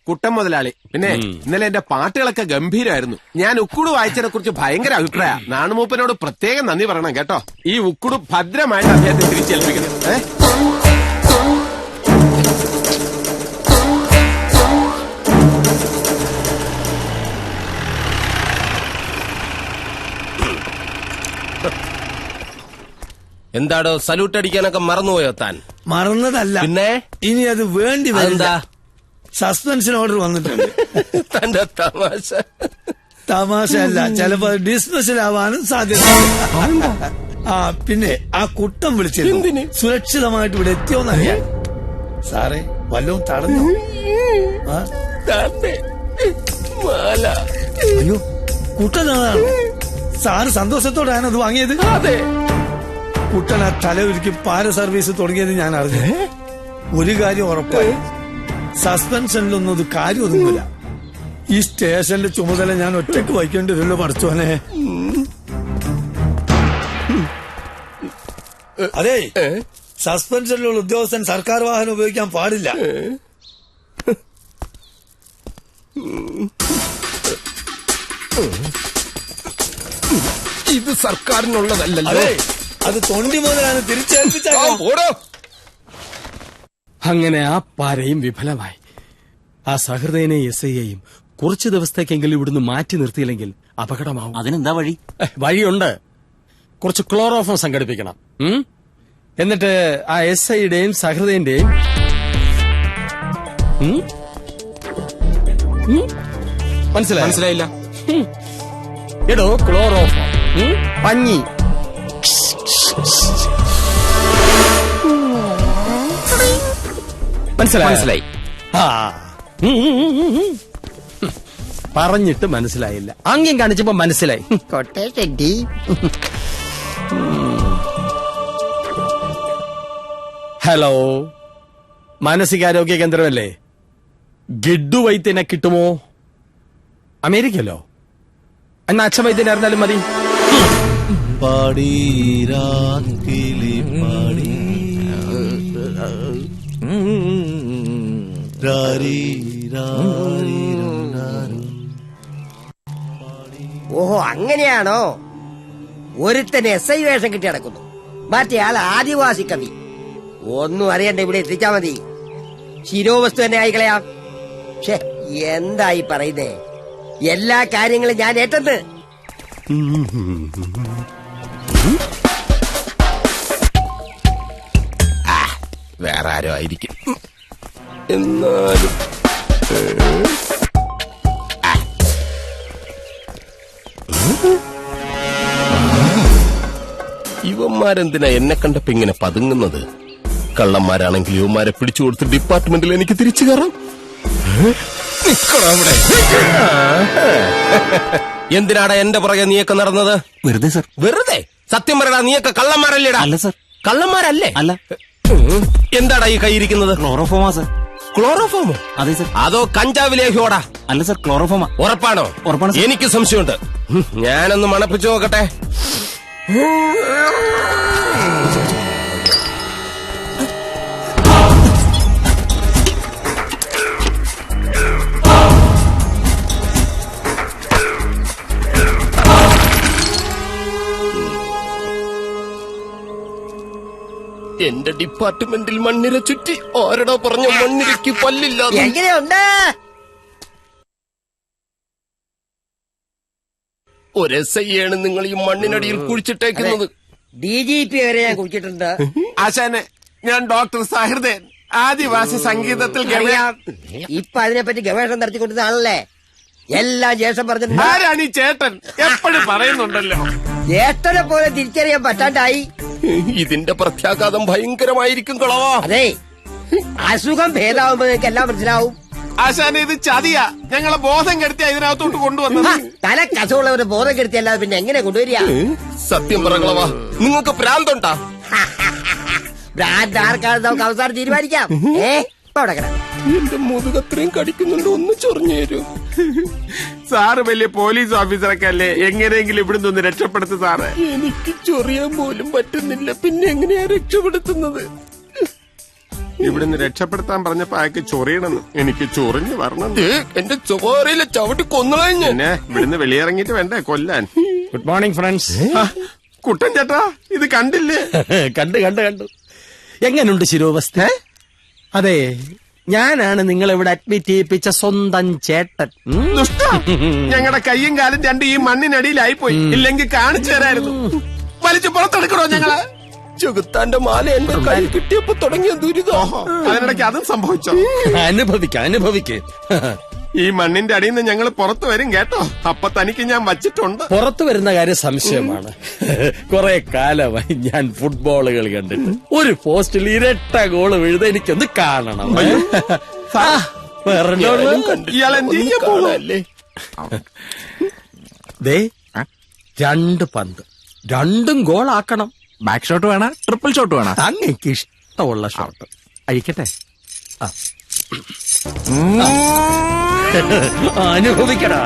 കുട്ടൻ മുതലാളി. പിന്നെ ഇന്നലെ എന്റെ പാട്ടുകളൊക്കെ ഗംഭീരമായിരുന്നു. ഞാൻ ഉക്കുടു വായിച്ചതിനെ കുറിച്ച് ഭയങ്കര അഭിപ്രായം. നാണുമൂപ്പനോട് പ്രത്യേകം നന്ദി പറയണം കേട്ടോ. ഈ ഉക്കുടു ഭദ്രമായിട്ട് അദ്ദേഹത്തെ തിരിച്ചേൽപ്പിക്കണം. എന്താടോ സല്യൂട്ട് അടിക്കാനൊക്കെ മറന്നുപോയോ താൻ? മറന്നതല്ല, പിന്നെ ഇനി അത് വേണ്ടി വരില്ല. സസ്പെൻഷൻ ഓർഡർ വന്നിട്ടുണ്ട്. തന്റെ തമാശ തമാശയല്ല, ചിലപ്പോ ഡിസ്മിസിലാവാനും സാധ്യത. പിന്നെ ആ കുട്ടം വിളിച്ചിരുന്നു. സുരക്ഷിതമായിട്ട് ഇവിടെ എത്തിയോന്നറിയാൻ. സാറേ വല്ലതും തടഞ്ഞു? അയ്യോ, കുട്ടനാണ്. സാറ് സന്തോഷത്തോടെയാണ് അത് വാങ്ങിയത്. അതെ, കുട്ടൻ ആ തലവരിക്ക് പാര സർവീസ് തുടങ്ങിയത് ഞാൻ അറിഞ്ഞു. ഒരു കാര്യം ഉറപ്പായി, സസ്പെൻഷനിലൊന്നും ഒരു കാര്യം ഒതുങ്ങില്ല. ഈ സ്റ്റേഷന്റെ ചുമതല ഞാൻ ഒറ്റയ്ക്ക് വഹിക്കേണ്ടി വരുമല്ലോ പഠിച്ചോനെ. അതെ, സസ്പെൻഷനിലുള്ള ഉദ്യോഗസ്ഥൻ സർക്കാർ വാഹനം ഉപയോഗിക്കാൻ പാടില്ല. ഇത് സർക്കാരിനുള്ളതല്ലല്ലോ. അതെ, അത് തൊണ്ടി മുതലാണ് തിരിച്ചേൽപ്പിച്ചോ. അങ്ങനെ ആ പാരയും വിഫലമായി. ആ സഹൃദയനെ SIയെയും കുറച്ചു ദിവസത്തേക്കെങ്കിലും ഇവിടുന്ന് മാറ്റി നിർത്തിയില്ലെങ്കിൽ അപകടമാവും. അതിനെന്താ വഴി? വഴിയുണ്ട്. കുറച്ച് ക്ലോറോഫോം സംഘടിപ്പിക്കണം. എന്നിട്ട് ആ SIയുടെയും സഹൃദയന്റെയും മനസ്സിലായില്ല. എടോ, ക്ലോറോഫോം, പഞ്ഞി. മനസ്സിലായി. പറഞ്ഞിട്ട് മനസ്സിലായില്ല, ആംഗ്യം കാണിച്ചപ്പോ മനസ്സിലായി. ഹലോ, മാനസികാരോഗ്യ കേന്ദ്രമല്ലേ? ഗിഡ്ഡു വൈദ്യനെ കിട്ടുമോ? അമേരിക്കല്ലോ. എന്നാ അച്ഛൻ വൈദ്യനായിരുന്നാലും മതി. ഓഹോ, അങ്ങനെയാണോ? ഒരുത്തന് SI വേഷം കിട്ടി നടക്കുന്നു, മറ്റേയാൾ ആദിവാസി കവി. ഒന്നും അറിയണ്ട, ഇവിടെ എത്തിച്ചാ മതി. ശിരോവസ്തു തന്നെ ആയിക്കളയാം. പക്ഷെ എന്തായി പറയുന്നേ? എല്ലാ കാര്യങ്ങളും ഞാൻ ഏറ്റെന്ന്. വേറെ ആരോ ആയിരിക്കും. എന്നാലും ഇവന്മാരെന്തിനാ എന്നെ കണ്ടപ്പോ ഇങ്ങനെ പതുങ്ങുന്നത്? കള്ളന്മാരാണെങ്കിൽ ഇവന്മാരെ പിടിച്ചു കൊടുത്ത് ഡിപ്പാർട്ട്മെന്റിൽ എനിക്ക് തിരിച്ചു കയറാം. എന്തിനാടാ എന്റെ പുറകെ നീയൊക്കെ നടന്നത്? വെറുതെ സർ. വെറുതെ? സത്യം പറയടാ, നീയൊക്കെ കള്ളന്മാരല്ലേടാ? അല്ല സർ. കള്ളന്മാരല്ലേ? അല്ല. എന്താടാ ഈ കൈയിരിക്കുന്നത്? ക്ലോറോഫോമാ സർ. ക്ലോറോഫോമോ? അതെ സർ. അതോ കഞ്ചാവ് ലേഹ്യോടാ? അല്ല സർ, ക്ലോറോഫോമാ. ഉറപ്പാണോ? ഉറപ്പാണ്. എനിക്ക് സംശയമുണ്ട്. ഞാനൊന്ന് മണപ്പിച്ചു നോക്കട്ടെ. എന്റെ ഡിപ്പാർട്ട്മെന്റിൽ മണ്ണിര ചുറ്റി ആരടാ പറഞ്ഞ മണ്ണിരയ്ക്ക് പല്ലില്ല? എങ്ങനെയുണ്ട്? ഒരു SIയാണ് നിങ്ങൾ ഈ മണ്ണിനടിയിൽ കുഴിച്ചിട്ടേക്കുന്നത്. DGP വരെ ഞാൻ കുറിച്ചിട്ടുണ്ട്. ആശാനെ, ഞാൻ ഡോക്ടർ സഹൃദയൻ, ആദിവാസി സംഗീതത്തിൽ ഇപ്പൊ അതിനെപ്പറ്റി ഗവേഷണം നടത്തിക്കൊണ്ടിരുന്ന ആളല്ലേ? എല്ലാം ജ്യേഷ്ഠൻ പറഞ്ഞിട്ടുണ്ട്. ആരാണ് ഈ ചേട്ടൻ? എപ്പോഴും പറയുന്നുണ്ടല്ലോ. ജ്യേഷ്ഠനെ പോലെ തിരിച്ചറിയാൻ പറ്റാണ്ടായി. ഇതിന്റെ പ്രത്യാഘാതം ഭയങ്കരമായിരിക്കും കളവാ. അതെ, അസുഖം ഭേദാവുമ്പോ നിങ്ങൾക്ക് എല്ലാം മനസ്സിലാവും. ആശാനെ, ഇത് ചതിയാ. ഞങ്ങളെ ബോധം കെടുത്തി ഇതിനകത്തോട്ട് കൊണ്ടുവന്നത്. തലക്കസുള്ളവരെ ബോധം കെടുത്തിയല്ലാതെ പിന്നെ എങ്ങനെ കൊണ്ടുവരിക? സത്യം പറ കളവാ, നിങ്ങൾക്ക് ഭ്രാന്തുണ്ടാ? ഭ്രാന്ത് ആർക്കാണ് നമുക്ക് അവസാനം തീരുമാനിക്കാം. എന്റെ മുതുകത്രയും കടിക്കുന്നുണ്ട്, ഒന്ന് ചൊറിഞ്ഞു തരൂ. സാറ് വലിയ പോലീസ് ഓഫീസറൊക്കെ അല്ലേ? എങ്ങനെയെങ്കിലും ഇവിടുന്ന് ഒന്ന് രക്ഷപ്പെടുത്തു സാറ്. എനിക്ക് ചൊറിയാൻ പോലും പറ്റുന്നില്ല, പിന്നെ എങ്ങനെയാ രക്ഷപ്പെടുത്തുന്നത്? ഇവിടുന്ന് രക്ഷപ്പെടുത്താൻ പറഞ്ഞപ്പോ അയാൾക്ക് ചൊറിയണമെന്ന്. എനിക്ക് ചൊറിഞ്ഞു വരണം. എന്റെ ചോരയിലെ ചവിട്ടി കൊന്നുകളഞ്ഞു. എന്നെ ഇവിടുന്ന് വെളിയിറങ്ങിട്ട് വേണ്ടേ കൊല്ലാൻ? Good morning friends. കുട്ടൻ ചേട്ടാ, ഇത് കണ്ടില്ലേ? കണ്ടു. എങ്ങനുണ്ട് ശിരോവസ്ഥ? അതെ, ഞാനാണ് നിങ്ങൾ ഇവിടെ അഡ്മിറ്റ് ചെയ്യിപ്പിച്ച സ്വന്തം ചേട്ടൻ. ഞങ്ങളുടെ കയ്യും കാലും രണ്ട് ഈ മണ്ണിനടിയിലായി പോയി. ഇല്ലെങ്കിൽ കാണിച്ചു തരായിരുന്നു. വലിച്ചു പുറത്തെടുക്കണോ ഞങ്ങള്? ചെകുത്താന്റെ മാല എന്റെ കൈ കിട്ടിയപ്പോ തുടങ്ങിയ ദുരിതം. അതിനിടയ്ക്ക് അതും സംഭവിച്ചോ? അനുഭവിക്ക. ഈ മണ്ണിന്റെ അടിയിൽ നിന്ന് ഞങ്ങൾ പുറത്തു വരും കേട്ടോ. അപ്പൊ തനിക്ക് ഞാൻ വച്ചിട്ടുണ്ട്. പുറത്തു വരുന്ന കാര്യം സംശയമാണ്. കുറെ കാലമായി ഞാൻ ഫുട്ബോളുകൾ കണ്ടിട്ട് ഒരു പോസ്റ്റിൽ ഇരട്ട ഗോള് വീഴുത എനിക്കൊന്ന് കാണണം. ഇയാളെന്തല്ലേ? ദേ, 2 പന്ത്, 2ഉം ഗോളാക്കണം. ബാക്ക് ഷോട്ട് വേണ, ട്രിപ്പിൾ ഷോട്ട് വേണ? അങ്ങേക്ക് ഇഷ്ടമുള്ള ഷോട്ട് അഴിക്കട്ടെ. അനുഭവിക്കടാ.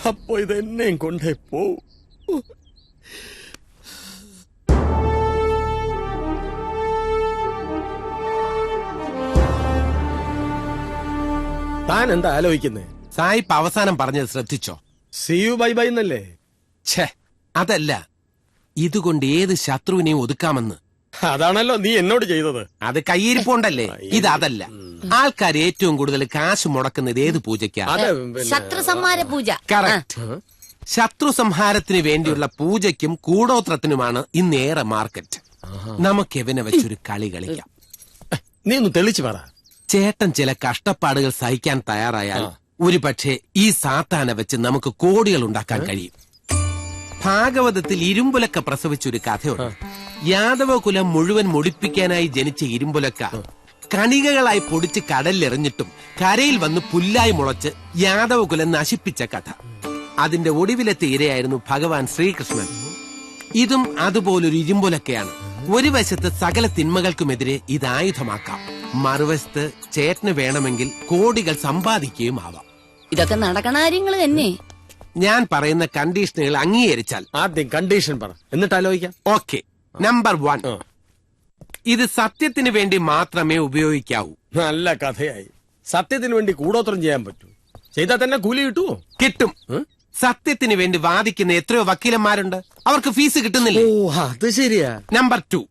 അപ്പൊ ഇതെന്നെയും കൊണ്ടേ പോവും. താൻ എന്താ ആലോചിക്കുന്നേ? സായിപ്പ് അവസാനം പറഞ്ഞത് ശ്രദ്ധിച്ചോ? സി യു ബൈ ബൈ എന്നല്ലേ? ഛേ, അതല്ല. ഇതുകൊണ്ട് ഏത് ശത്രുവിനെയും ഒതുക്കാമെന്ന്. അതാണല്ലോ നീ എന്നോട് ചെയ്തത്. അത് കയ്യിരിപ്പോണ്ടല്ലേ. ഇത് അതല്ല. ആൾക്കാർ ഏറ്റവും കൂടുതൽ കാശ് മുടക്കുന്നത് ഏത് പൂജയ്ക്കാണ്? ശത്രു സംഹാര പൂജ. കറക്റ്റ്. ശത്രു സംഹാരത്തിന് വേണ്ടിയുള്ള പൂജയ്ക്കും കൂടോത്രത്തിനുമാണ് ഇന്നേറെ മാർക്കറ്റ്. നമുക്ക് എവനെ വെച്ചൊരു കളി കളിക്കാം. നീ ഒന്ന് തെളിച്ചു പറ. ചേട്ടൻ ചില കഷ്ടപ്പാടുകൾ സഹിക്കാൻ തയ്യാറായാൽ ഒരു പക്ഷേ ഈ സാത്താനെ വെച്ച് നമുക്ക് കോടികൾ ഉണ്ടാക്കാൻ കഴിയും. ഭാഗവതത്തിൽ ഇരുമ്പുലക്ക പ്രസവിച്ചൊരു കഥയുണ്ട്. യാദവ കുലം മുഴുവൻ മുടിപ്പിക്കാനായി ജനിച്ച ഇരുമ്പുലക്ക കണികകളായി പൊടിച്ച് കടലിലെറിഞ്ഞിട്ടും കരയിൽ വന്ന് പുല്ലായി മുളച്ച് യാദവ കുലം നശിപ്പിച്ച കഥ. അതിന്റെ ഒടുവിലത്തെ ഇരയായിരുന്നു ഭഗവാൻ ശ്രീകൃഷ്ണൻ. ഇതും അതുപോലൊരു ഇരുമ്പുലക്കയാണ്. ഒരു വശത്ത് സകല തിന്മകൾക്കുമെതിരെ ഇത് ആയുധമാക്കാം, മറുവശത്ത് ചേട്ടന് വേണമെങ്കിൽ കോടികൾ സമ്പാദിക്കുകയും ആവാം. ഇതൊക്കെ നടക്കണ കാര്യങ്ങൾ തന്നെ. ഞാൻ പറയുന്ന കണ്ടീഷനുകൾ അംഗീകരിച്ചാൽ. ആദ്യം കണ്ടീഷൻ പറ, എന്നിട്ട് ആലോചിക്കാം. ഓക്കെ. നമ്പർ 1, ഇത് സത്യത്തിന് വേണ്ടി മാത്രമേ ഉപയോഗിക്കാവൂ. നല്ല കഥയായി. സത്യത്തിന് വേണ്ടി കൂടോത്രം ചെയ്യാൻ പറ്റൂ. ചെയ്താൽ തന്നെ കൂലി കിട്ടുമോ? കിട്ടും. സത്യത്തിന് വേണ്ടി വാദിക്കുന്ന എത്രയോ വക്കീലന്മാരുണ്ട്, അവർക്ക് ഫീസ് കിട്ടുന്നില്ല. ഓ, അത് ശരിയാ. നമ്പർ 2,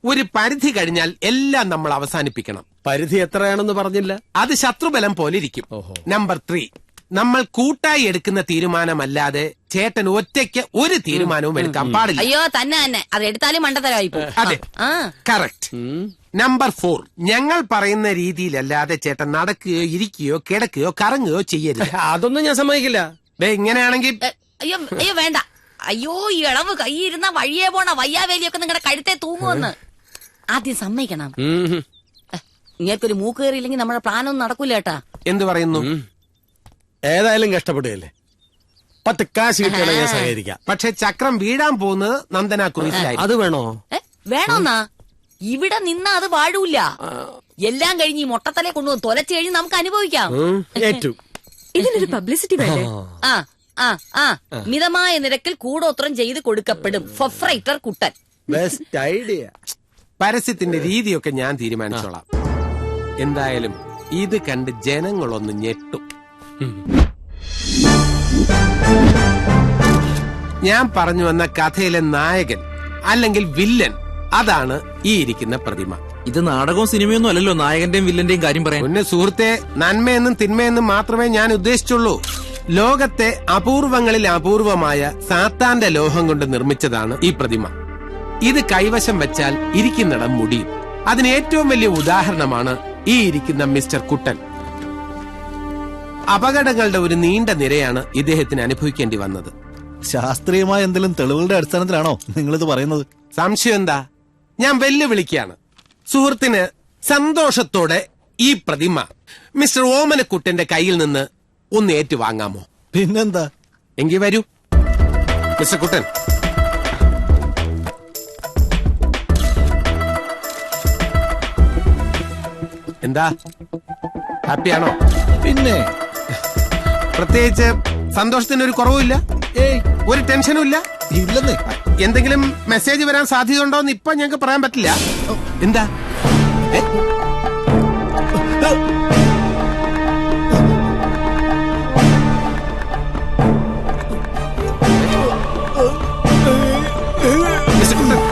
ഒരു പരിധി കഴിഞ്ഞാൽ എല്ലാം നമ്മൾ അവസാനിപ്പിക്കണം. പരിധി എത്രയാണെന്ന് പറഞ്ഞില്ല. അത് ശത്രുബലം പോലെ ഇരിക്കും. നമ്പർ 3, നമ്മൾ കൂട്ടായി എടുക്കുന്ന തീരുമാനമല്ലാതെ ചേട്ടൻ ഒറ്റയ്ക്ക് ഒരു തീരുമാനവും എടുക്കാൻ പാടില്ല. അയ്യോ, തന്നെ അത് എടുത്താലും മണ്ടത്തരമായി പോകും. അതെ, കറക്റ്റ്. നമ്പർ 4, ഞങ്ങൾ പറയുന്ന രീതിയിലല്ലാതെ ചേട്ടൻ നടക്കുകയോ ഇരിക്കുകയോ കിടക്കുകയോ കറങ്ങുകയോ ചെയ്യരുത്. അതൊന്നും ഞാൻ സമ്മതിക്കില്ല. ഇങ്ങനെയാണെങ്കിൽ അയ്യോ അയ്യോ വേണ്ട. അയ്യോ, ഈ ഇളവ് കൈയിരുന്ന വഴിയെ പോണ വയ്യാവേലിയൊക്കെ നിങ്ങളുടെ കഴുത്തെ തൂങ്ങുമെന്ന് ആദ്യം സമ്മതിക്കണം. ഇങ്ങനൊരു മൂക്ക് കയറിയില്ലെങ്കിൽ നമ്മുടെ പ്ലാനൊന്നും നടക്കൂല കേട്ടാ. എന്ത് പറയുന്നു? ഏതായാലും കഷ്ടപ്പെടുകയല്ലേ. 10 കാശ് കിട്ടിയാലും ഞാൻ സഹകരിക്കാം. പക്ഷെ ചക്രം വീഴാൻ പോകുന്നത് നന്ദന ക്രൂസിലായി. അത് വേണോ? വേണോന്നാ? ഇവിടെ നിന്നാ അത് വാഴൂല. എല്ലാം കഴിഞ്ഞ് ഈ മൊട്ടത്തലെ കൊണ്ടുവന്ന് തൊലച്ചു കഴിഞ്ഞ് നമുക്ക് അനുഭവിക്കാം. ഇതിനൊരു പബ്ലിസിറ്റി വേണ്ടേ? മിതമായ നിരക്കിൽ കൂടോത്രം ചെയ്ത് കൊടുക്കപ്പെടും. ഫൊഫ്രൈറ്റർ കുട്ടൻ. Best idea. പരസ്യത്തിന്റെ രീതിയൊക്കെ ഞാൻ തീരുമാനിച്ചോളാം. എന്തായാലും ഇത് കണ്ട് ജനങ്ങളൊന്ന് ഞെട്ടും. ഞാൻ പറഞ്ഞു വന്ന കഥയിലെ നായകൻ അല്ലെങ്കിൽ വില്ലൻ, അതാണ് ഈ ഇരിക്കുന്ന പ്രതിമ. ഇത് നാടകവും സിനിമയൊന്നും അല്ലല്ലോ നായകന്റെയും വില്ലന്റെയും കാര്യം പറയാൻ. ഒന്ന് സുഹൃത്തെ, നന്മയെന്നും തിന്മയെന്നും മാത്രമേ ഞാൻ ഉദ്ദേശിച്ചുള്ളൂ. ലോകത്തെ അപൂർവങ്ങളിൽ അപൂർവമായ സാത്താന്റെ ലോഹം കൊണ്ട് നിർമ്മിച്ചതാണ് ഈ പ്രതിമ. ഇത് കൈവശം വെച്ചാൽ ഇരിക്കുന്നിടം മുടിയും. അതിന് ഏറ്റവും വലിയ ഉദാഹരണമാണ് ഈ ഇരിക്കുന്ന മിസ്റ്റർ കുട്ടൻ. അപകടങ്ങളുടെ ഒരു നീണ്ട നിരയാണ് ഇദ്ദേഹത്തിന് അനുഭവിക്കേണ്ടി വന്നത്. ശാസ്ത്രീയമായ എന്തെങ്കിലും തെളിവുകളുടെ അടിസ്ഥാനത്തിലാണോ നിങ്ങളിത് പറയുന്നത്? സംശയം എന്താ? ഞാൻ വെല്ലുവിളിക്കാണ്. സുഹൃത്തിന് സന്തോഷത്തോടെ ഈ പ്രതിമ മിസ്റ്റർ ഓമനക്കുട്ടന്റെ കയ്യിൽ നിന്ന് ഒന്ന് ഏറ്റുവാങ്ങാമോ? പിന്നെന്താ? എങ്കിൽ വരൂ മിസ്റ്റർ കുട്ടൻ. എന്താ, ഹാപ്പിയാണോ? പിന്നെ പ്രത്യേകിച്ച് സന്തോഷത്തിന് ഒരു കുറവുമില്ല, ഒരു ടെൻഷനും ഇല്ല? ഇല്ലെന്നേ. എന്തെങ്കിലും മെസ്സേജ് വരാൻ സാധ്യതയുണ്ടോ എന്ന് ഇപ്പൊ ഞങ്ങൾക്ക് പറയാൻ പറ്റില്ല. എന്താ?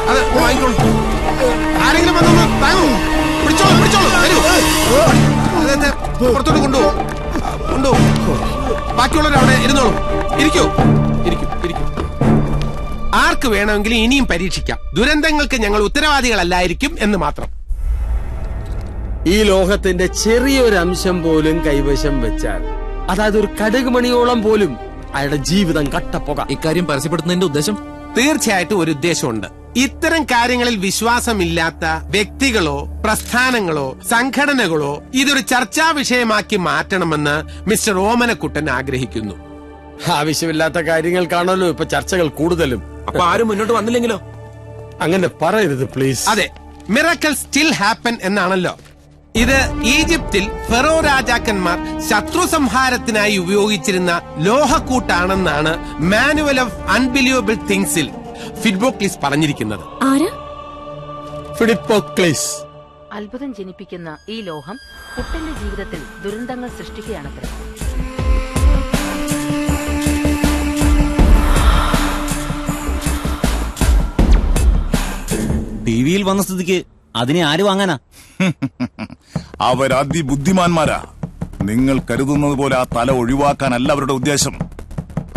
അത് വാങ്ങിക്കോളൂ. ആരെങ്കിലും വന്നൊന്ന് താങ്ങൂ. പിടിച്ചോളൂ, പിടിച്ചോളൂ. വരൂ, അദ്ദേഹത്തെ പുറത്തോട്ട് കൊണ്ടുപോകും. ബാക്കിയുള്ളവർ അവിടെ ഇരുന്നോളൂ. ഇരിക്കൂ, ഇരിക്കൂ, ഇരിക്കൂ. ആർക്ക് വേണമെങ്കിലും ഇനിയും പരീക്ഷിക്കാം. ദുരന്തങ്ങൾക്ക് ഞങ്ങൾ ഉത്തരവാദികളല്ലായിരിക്കും എന്ന് മാത്രം. ഈ ലോകത്തിന്റെ ചെറിയൊരു അംശം പോലും കൈവശം വെച്ചാൽ, അതായത് ഒരു കടുക് മണിയോളം പോലും, അയാളുടെ ജീവിതം കട്ടപ്പുക. ഇക്കാര്യം പരസ്യപ്പെടുത്തുന്നതിന്റെ ഉദ്ദേശം? തീർച്ചയായിട്ടും ഒരു ഉദ്ദേശമുണ്ട്. ഇത്തരം കാര്യങ്ങളിൽ വിശ്വാസമില്ലാത്ത വ്യക്തികളോ പ്രസ്ഥാനങ്ങളോ സംഘടനകളോ ഇതൊരു ചർച്ചാ വിഷയമാക്കി മാറ്റണമെന്ന് മിസ്റ്റർ ഓമനക്കുട്ടൻ ആഗ്രഹിക്കുന്നു. ആവശ്യമില്ലാത്ത കാര്യങ്ങൾക്കാണല്ലോ ഇപ്പൊ ചർച്ചകൾ കൂടുതലും. അപ്പൊ ആരും മുന്നോട്ട് വന്നില്ലെങ്കിലോ? അങ്ങനെ പറയരുത് പ്ലീസ്. അതെ, മിറക്കിൾ സ്റ്റിൽ ഹാപ്പൻ എന്നാണല്ലോ ഇത് ഈജിപ്തിൽ ഫെറോ രാജാക്കന്മാർ ശത്രു സംഹാരത്തിനായി ഉപയോഗിച്ചിരുന്ന ലോഹക്കൂട്ടാണെന്നാണ് മാനുവൽ ഓഫ് അൺബിലീവബിൾ തിങ്സിൽ ഫിലിപ്പോക്ലീസ് പറഞ്ഞിരിക്കുന്നത്. ഫിലിപ്പോക്ലീസ്. അത്ഭുതം ജനിപ്പിക്കുന്ന ഈ ലോഹം കുട്ടന്റെ ജീവിതത്തിൽ ദുരന്തങ്ങൾ സൃഷ്ടിക്കുകയാണത്രേ. ടിവിയിൽ വന്ന സ്ഥിതിക്ക് അതിനെ ആര് വാങ്ങാനാ? അവരതിബുദ്ധിമാന്മാരാ. നിങ്ങൾ കരുതുന്നത് പോലെ ആ തല ഒഴിവാക്കാനല്ല അവരുടെ ഉദ്ദേശം.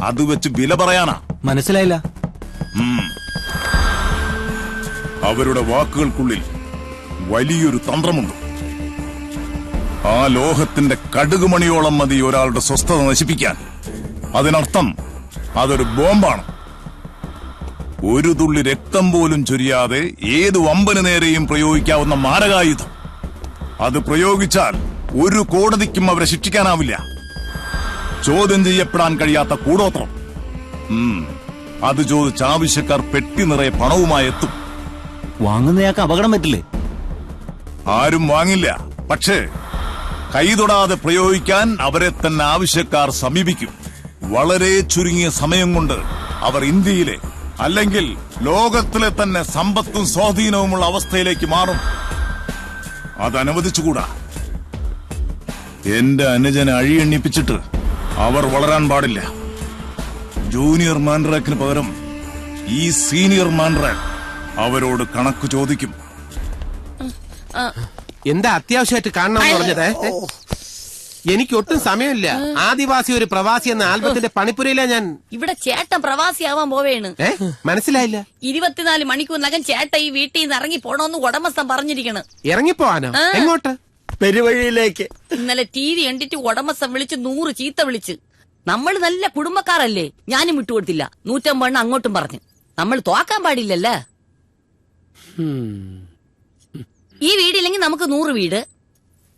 അത് വെച്ച് വില പറയാനാ. മനസ്സിലായില്ല. അവരുടെ വാക്കുകൾക്കുള്ളിൽ വലിയൊരു തന്ത്രമുണ്ട്. ആ ലോഹത്തിന്റെ കടുകുമണിയോളം മതി ഒരാളുടെ സ്വസ്ഥത നശിപ്പിക്കാൻ. അതിനർത്ഥം അതൊരു ബോംബാണ്. ഒരു തുള്ളി രക്തം പോലും ചൊരിയാതെ ഏത് വമ്പന് നേരെയും പ്രയോഗിക്കാവുന്ന മാരകായുധം. അത് പ്രയോഗിച്ചാൽ ഒരു കോടതിക്കും അവരെ ശിക്ഷിക്കാനാവില്ല. ചോദ്യം ചെയ്യപ്പെടാൻ കഴിയാത്ത കൂടോത്രം. അത് ചോദിച്ച് ആവശ്യക്കാർ പെട്ടി നിറയെ പണവുമായി എത്തും. വാങ്ങുന്നയാൾക്ക് അപകടം പറ്റില്ലേ? ആരും വാങ്ങില്ല. പക്ഷേ കൈതൊടാതെ പ്രയോഗിക്കാൻ അവരെ തന്നെ ആവശ്യക്കാർ സമീപിക്കും. വളരെ ചുരുങ്ങിയ സമയം കൊണ്ട് അവർ ഇന്ത്യയിലെ അല്ലെങ്കിൽ ലോകത്തിലെ തന്നെ സമ്പത്തും സ്വാധീനവുമുള്ള അവസ്ഥയിലേക്ക് മാറും. അതനുവദിച്ചുകൂടാ. എന്റെ അനുജനെ അഴിയെണ്ണിപ്പിച്ചിട്ട് അവർ വളരാൻ പാടില്ല. ജൂനിയർ മാൻഡ്രാക്കിന് പകരം ഈ സീനിയർ മാൻഡ്രാക്ക് അവരോട് കണക്ക് ചോദിക്കും. എന്താ അത്യാവശ്യമായിട്ട് കാണണമെന്ന് പറഞ്ഞത്? എനിക്കൊട്ടും സമയമില്ല. ആദിവാസി ഒരു പ്രവാസി എന്ന ആൽബത്തിന്റെ പണിപ്പുരയിലാ ഞാൻ. ഇവിടെ ചേട്ടൻ പ്രവാസിയാവാൻ പോവേണ്. മനസ്സിലായില്ല. 24 മണിക്കൂറിനകം ചേട്ടൻ ഈ വീട്ടിൽ നിന്ന് ഇറങ്ങി പോണോന്ന് ഉടമസ്ഥൻ പറഞ്ഞിരിക്കണ്. ഇറങ്ങിപ്പോവാനോ? എങ്ങോട്ട്? പെരുവഴിയിലേക്ക്. ഇന്നലെ TV കണ്ടിട്ട് ഉടമസ്ഥൻ വിളിച്ച് 100 ചീത്ത വിളിച്ച്. നമ്മൾ നല്ല കുടുംബക്കാരല്ലേ, ഞാനും വിട്ടുകൊടുത്തില്ല. 150 അങ്ങോട്ടും പറഞ്ഞു. നമ്മൾ തോക്കാൻ പാടില്ലല്ലേ. ഈ വീടില്ലെങ്കിൽ നമുക്ക് 100 വീട്.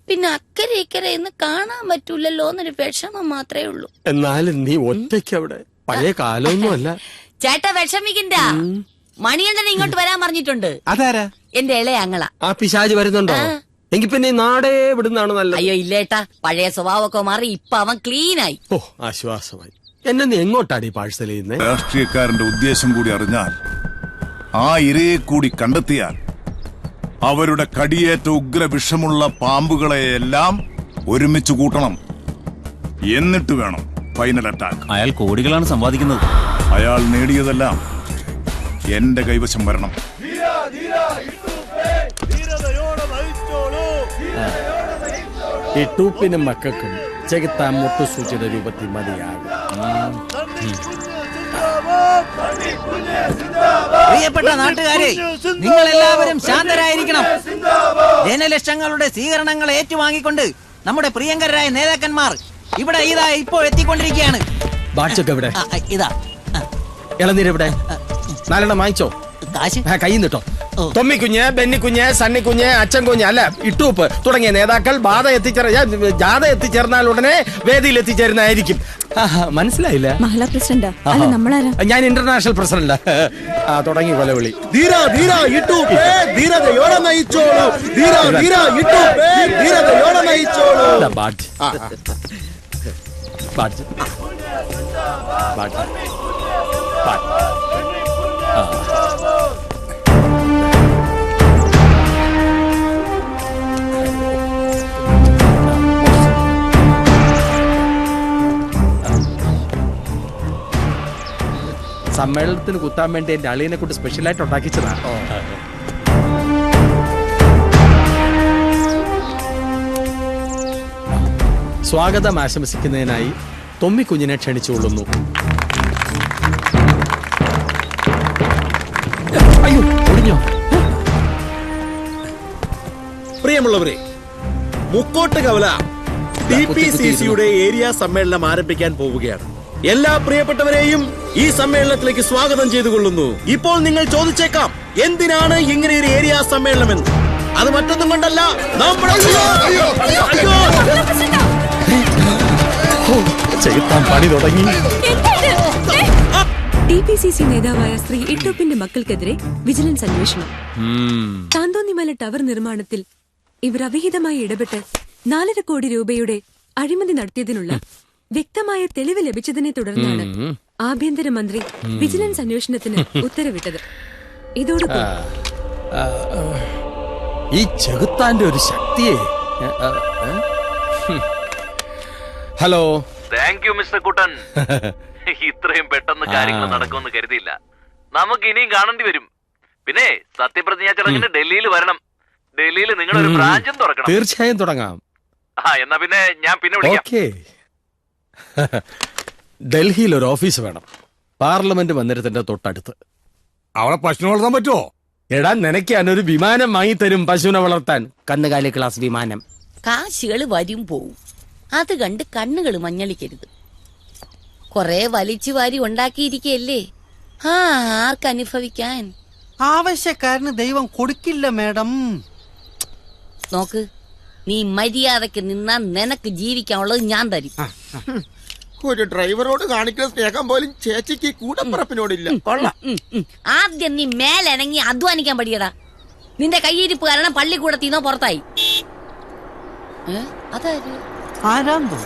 പിന്നെ അക്കരെ ഇക്കരെ എന്ന് കാണാൻ പറ്റൂലല്ലോ എന്നൊരു വിഷമം മാത്രമേ ഉള്ളൂ. എന്നാലും നീ ഒറ്റയ്ക്ക് അവിടെ. പഴയ കാലമൊന്നുമല്ല. ചേട്ടാ വിഷമിക്കണ്ട. മണിയണ്ണൻ ഇങ്ങോട്ട് വരാൻ പറഞ്ഞിട്ടുണ്ട്. അതാരാ? എന്റെ ഇളയ അങ്ങള. ആ പിശാച് വരുന്നുണ്ടോ? എങ്കിൽ പിന്നെ ഈ നാടേ വിടുന്നാണ് നല്ലത്. അയ്യോ ഇല്ലേട്ടാ, പഴയ സ്വഭാവമൊക്കെ മാറി ഇപ്പൊ അവൻ ക്ലീനായി. ഓ ആശ്വാസമായി. എന്നെ നീ എങ്ങോട്ടാണ് ഈ പാഴ്സൽ ചെയ്യുന്നത്? രാഷ്ട്രീയക്കാരന്റെ ഉദ്ദേശം കൂടി അറിഞ്ഞാൽ, ആ ഇരയെ കൂടി കണ്ടെത്തിയാൽ, അവരുടെ കടിയേറ്റ ഉഗ്ര വിഷമുള്ള പാമ്പുകളെയെല്ലാം ഒരുമിച്ച് കൂട്ടണം. എന്നിട്ട് വേണം ഫൈനൽ അറ്റാക്ക്. അയാൾ കോടികളാണ് സമ്പാദിക്കുന്നത്. അയാൾ നേടിയതെല്ലാം എന്റെ കൈവശം വരണം. ഈ ടൂപ്പിനും മക്കൾക്കും ചെകുത്താൻ മുട്ടുസൂചിയുടെ രൂപത്തിൽ മതിയാകും. പ്രിയപ്പെട്ട നാട്ടുകാരെ, നിങ്ങൾ എല്ലാവരും ശാന്തരായിരിക്കണം. ജനലക്ഷങ്ങളുടെ സ്വീകരണങ്ങൾ ഏറ്റുവാങ്ങിക്കൊണ്ട് നമ്മുടെ പ്രിയങ്കരായ നേതാക്കന്മാർ ഇവിടെ ഇതാ ഇപ്പോൾ എത്തിക്കൊണ്ടിരിക്കുകയാണ്. ബാച്ചൊക്കെ എവിടെ? ഇതാ ഇളനീരെവിടെ? 4 വാങ്ങിച്ചോ? കയ്യിൽ നിട്ടോ. തൊമ്മിക്കുഞ്ഞ്, ബെന്നിക്കുഞ്ഞ്, സണ്ണിക്കുഞ്ഞ്, അച്ഛൻ കുഞ്ഞ്, അല്ല ഇട്ടൂപ്പ് തുടങ്ങിയ നേതാക്കൾ ജാഥ എത്തിച്ചേർന്നാൽ ഉടനെ വേദിയിൽ എത്തിച്ചേരുന്നതായിരിക്കും. മനസ്സിലായില്ല? മഹിളാ പ്രസിഡന്റ് അല്ല, നമ്മളാരാ? ഞാൻ ഇന്റർനാഷണൽ പ്രസിഡന്റ്. തുടങ്ങി കൊലവിളി. ധീരതയോടെ നയിച്ചോളൂ. ധീരതയോടെ നയിച്ചോളൂ. സമ്മേളനത്തിന് കുത്താൻ വേണ്ടി എന്റെ അളിയനെ കൊണ്ട് സ്പെഷ്യലായിട്ട് ഉണ്ടാക്കിച്ചതാണ്. സ്വാഗതം ആശംസിക്കുന്നതിനായി തൊമ്മിക്കുഞ്ഞിനെ ക്ഷണിച്ചുകൊള്ളുന്നു. അയ്യോ ഒടിഞ്ഞോ? പ്രിയമുള്ളവരെ, മുക്കോട്ട് കവല TPCCയുടെ ഏരിയ സമ്മേളനം ആരംഭിക്കാൻ പോവുകയാണ്. എല്ലാ പ്രിയപ്പെട്ടവരെയും ഈ സമ്മേളനത്തിലേക്ക് സ്വാഗതം ചെയ്തുകൊള്ളുന്നു. ഇപ്പോൾ നിങ്ങൾ ചോദിച്ചേക്കാം, എന്തിനാണ് ഇങ്ങനെ ഒരു ഏരിയ സമ്മേളനമെന്ന്? അത് മറ്റൊന്നും കൊണ്ടല്ല, പണി തുടങ്ങി. TPCC നേതാവായ ശ്രീ ഇട്ടൂപ്പിന്റെ മക്കൾക്കെതിരെ വിജിലൻസ് അന്വേഷണം. താന്തോന്നിമല ടവർ നിർമ്മാണത്തിൽ ഇവർ അവിഹിതമായി ഇടപെട്ട് 4.5 കോടി രൂപയുടെ അഴിമതി നടത്തിയതിനുള്ള വ്യക്തമായ തെളിവ് ലഭിച്ചതിനെ തുടർന്നാണ് ആഭ്യന്തരമന്ത്രി വിജിലൻസ് അന്വേഷണത്തിന് ഉത്തരവിട്ടത്. ഇതോടൊപ്പം ഈ ചെകുത്താന്റെ ഒരു ശക്തിയെ. ഹലോ. താങ്ക് യു മിസ്റ്റർ കുട്ടൻ. ഇത്രയും പെട്ടെന്ന് കാര്യങ്ങൾ നടക്കുമെന്ന് കരുതിയില്ല. നമുക്ക് ഇനിയും കാണേണ്ടി വരും. പിന്നെ സത്യപ്രതിജ്ഞാ ചടങ്ങിന് ഡൽഹിയിൽ വരണം. ഡൽഹിയിൽ നിങ്ങളൊരു ബ്രാഞ്ചും തുറക്കണം. തീർച്ചയായും തുടങ്ങാം. എന്നാ പിന്നെ ഞാൻ പിന്നെ വിളിക്കാം. ഡൽഹിയിൽ ഒരു ഓഫീസ് വേണം, പാർലമെന്റ് മന്ദിരത്തിന്റെ തൊട്ടടുത്ത്. അവിടെ പശുവിനെ വളർത്താൻ പറ്റുമോ? എടാ, നിനക്ക് ഞാനൊരു വിമാനം വാങ്ങിത്തരും പശുവിനെ വളർത്താൻ. കന്നുകാലി ക്ലാസ് വിമാനം. കാശുകള് വരും പോവും, അത് കണ്ട് കണ്ണുകൾ മഞ്ഞളിക്കരുത്. കൊറേ വലിച്ചു വാരി ഉണ്ടാക്കിയിരിക്കല്ലേ, ആർക്കനുഭവിക്കാൻ? ആവശ്യക്കാരന് ദൈവം കൊടുക്കില്ല മാഡം. നോക്ക്, നീ മര്യാദക്ക് നിന്നാ നിനക്ക് ജീവിക്കാനുള്ളത് ഞാൻ തരും. ഒരു ഡ്രൈവറോട് കാണിക്കുന്ന സ്നേഹം പോലും ചേച്ചിക്ക് കൂടപ്പറപ്പിനോടില്ല. കൊള്ളാം. ആദ്യം നീ മേലനങ്ങി അധ്വാനിക്കാൻ പഠിക്കടാ. നിന്റെ കയ്യിരിപ്പ് കാരണം പള്ളിക്കൂടത്തിന്നോ പുറത്തായി. അതായത് ആരാന്തോ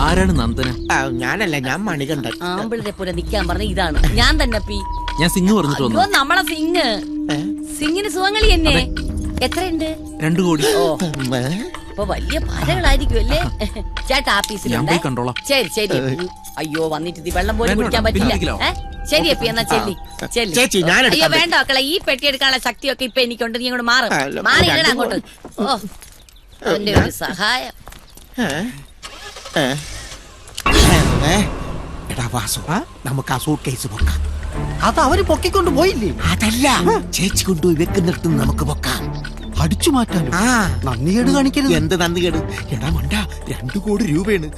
ആരാണ് നന്ദന? ഞാനല്ല, ഞാൻ മണികണ്ഠൻ. ആമ്പിളരെ പോലെ നിക്കാൻ പറഞ്ഞ ഇതാണ് ഞാൻ തന്നെ. ഞാൻ സിംഗ് പറഞ്ഞിട്ട് വന്നു. നമ്മളെ സിംഗിന് സുഖങ്ങളി എന്നെ. എത്രയുണ്ട്? 2 കോടി. ഇപ്പൊ വലിയ പരകളായിരിക്കും അല്ലേ? ചേട്ടാ ആഫീസിലുണ്ട്. ശരി ശരി. അയ്യോ, വന്നിട്ട് ഇത് വെള്ളം പോലും കുടിക്കാൻ പറ്റില്ല. ശരി അപ്പി, എന്നാ ചെല്ലി. അയ്യോ വേണ്ട മക്കളെ, ഈ പെട്ടി എടുക്കാനുള്ള ശക്തിയൊക്കെ ഇപ്പൊ എനിക്കുണ്ട്. നീ അങ്ങോട്ട് മാറി അങ്ങോട്ട്. ഓ, അവന്റെ ഒരു സഹായം. എടാ വാസു, നമുക്ക് ആ സൂട്ട് കേസ് പൊക്കാം. അത് അവര് പൊക്കിക്കൊണ്ട് പോയില്ലേ? അതല്ല, ചേച്ചി കൊണ്ടുപോയി വെക്കുന്നിടത്ത് നമുക്ക് പൊക്കാം. അടിച്ചു മാറ്റാൻ നന്ദികേട് കാണിക്കരുത്. എന്ത് നന്ദികേട്? എടാ മണ്ട, 2 കോടി രൂപയാണ്.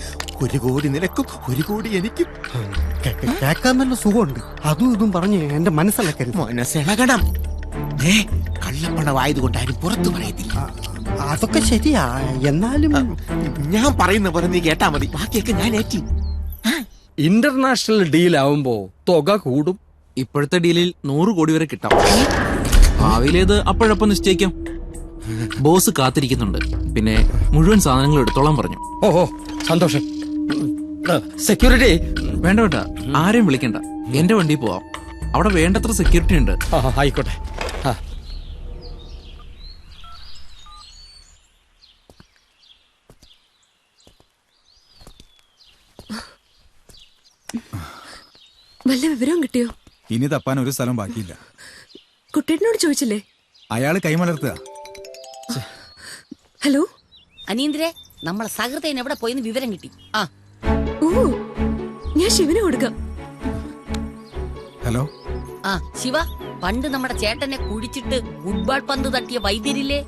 1 കോടി നിനക്കും 1 കോടി എനിക്കും. കേൾക്കാൻ നല്ല സുഖമുണ്ട്. അതും ഇതും പറഞ്ഞ് എന്റെ മനസ്സിളക്കരുത്. മനസ്സിളകണം. കള്ളപ്പണമായതുകൊണ്ട് ആരും പുറത്തു പറയത്തില്ല. അതൊക്കെ ശരിയാ, എന്നാലും ഞാൻ പറയുന്ന പോലെ നീ കേട്ടാ മതി, ബാക്കിയൊക്കെ ഞാൻ ഏറ്റി. ഇന്റർനാഷണൽ ഡീൽ ആവുമ്പോ തുക കൂടും. ഇപ്പോഴത്തെ ഡീലിൽ 100 കോടി വരെ കിട്ടാം. ഭാവിയിലേത് അപ്പോഴപ്പം നിശ്ചയിക്കാം. ബോസ് കാത്തിരിക്കുന്നുണ്ട്. പിന്നെ മുഴുവൻ സാധനങ്ങൾ എടുത്തോളാൻ പറഞ്ഞു. ഓഹോ, സന്തോഷം. സെക്യൂരിറ്റി വേണ്ട വേണ്ട, ആരെയും വിളിക്കണ്ട. എന്റെ വണ്ടി പോവാം. അവിടെ വേണ്ടത്ര സെക്യൂരിറ്റി ഉണ്ട്. ആയിക്കോട്ടെ. വല്ല വിവരവും കിട്ടിയോ? ഇനി തപ്പാൻ ഒരു സ്ഥലം ബാക്കിയില്ല. കുട്ടേട്ടനോട് ചോദിച്ചില്ലേ? അയാള് കൈമലർത്തുക. ഹലോ അനീന്ദ്രേ, നമ്മളെ സഹൃദയൻ എവിടെ പോയെന്ന് വിവരം കിട്ടി. ഓ, ഞാൻ ശിവന് കൊടുക്കാം. ഹലോ. ശിവ, പണ്ട് നമ്മുടെ ചേട്ടനെ കുഴിച്ചിട്ട് ഫുട്ബോൾ പന്ത് തട്ടിയ വൈദ്യരില്ലേ?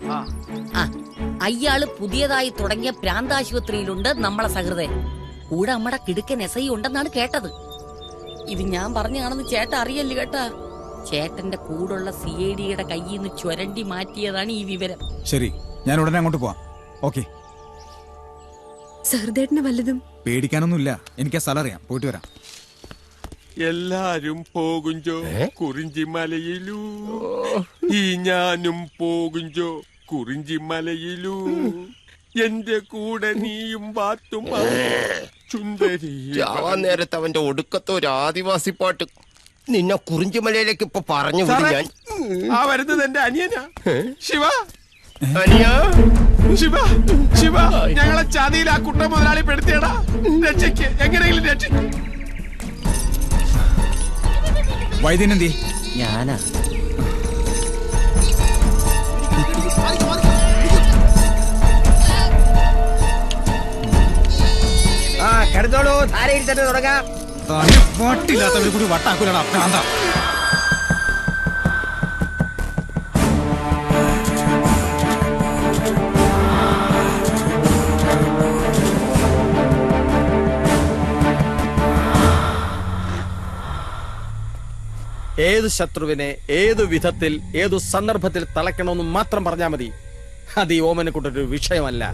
അയാള് പുതിയതായി തുടങ്ങിയ പ്രാന്താശുപത്രിയിലുണ്ട് നമ്മളെ സഹൃദയൻ. കൂടെ നമ്മുടെ കിടുക്കൻ SI ഉണ്ടെന്നാണ് കേട്ടത്. ഇത് ഞാൻ പറഞ്ഞാണെന്ന് ചേട്ടൻ അറിയല്ലേ കേട്ടാ. ചേട്ടന്റെ കൂടുള്ള CIDയുടെ കയ്യിൽ നിന്ന് ചുരണ്ടി മാറ്റിയതാണ് ഈ വിവരം. ശരി, ഞാൻ ഉടനെ അങ്ങോട്ട് പോവാം. ഓക്കെ. സഹൃദയന് വല്ലതും പേടിക്കാനൊന്നുമില്ല, എനിക്ക് ആ സ്ഥലം അറിയാം. പോയിട്ട് വരാം. എല്ലാരും പോകുഞ്ചോ കുറിഞ്ചിമലയിലൂ, ഈ ഞാനും പോകുഞ്ചോ കുറിഞ്ചിമലയിലൂ, എന്റെ കൂടെ നീയും പാത്തും ചുന്ദരി. നേരത്തെ അവന്റെ ഒടുക്കത്തെ ഒരു ആദിവാസി പാട്ട് നിന്നെ കുറിഞ്ചിമലയിലേക്ക് ഇപ്പൊ പറഞ്ഞു വിടും ഞാൻ. ആ വരുന്നത് എന്റെ അനിയനാ. ശിവ, അനിയാ, ശിവ, ശിവ, ഞങ്ങളെ ചതിയിൽ ആ കുട്ട മുതലാളി പെടുത്തിയടാ. രക്ഷയ്ക്ക്, എങ്ങനെയെങ്കിലും രക്ഷയ്ക്ക്. വൈദ്യനെന്തി? ഞാനാ. കരുതോളൂ, താരയിൽ തന്നെ തുടങ്ങാം. വട്ടില്ലാത്തവരെ കൂടി വട്ടാക്കൂലടാ പ്രാന്ത. ഏത് ശത്രുവിനെ ഏതു വിധത്തിൽ ഏതു സന്ദർഭത്തിൽ തളയ്ക്കണമെന്ന് മാത്രം പറഞ്ഞാൽ മതി. അത് ഈ ഓമനക്കുട്ടൊരു വിഷയമല്ല.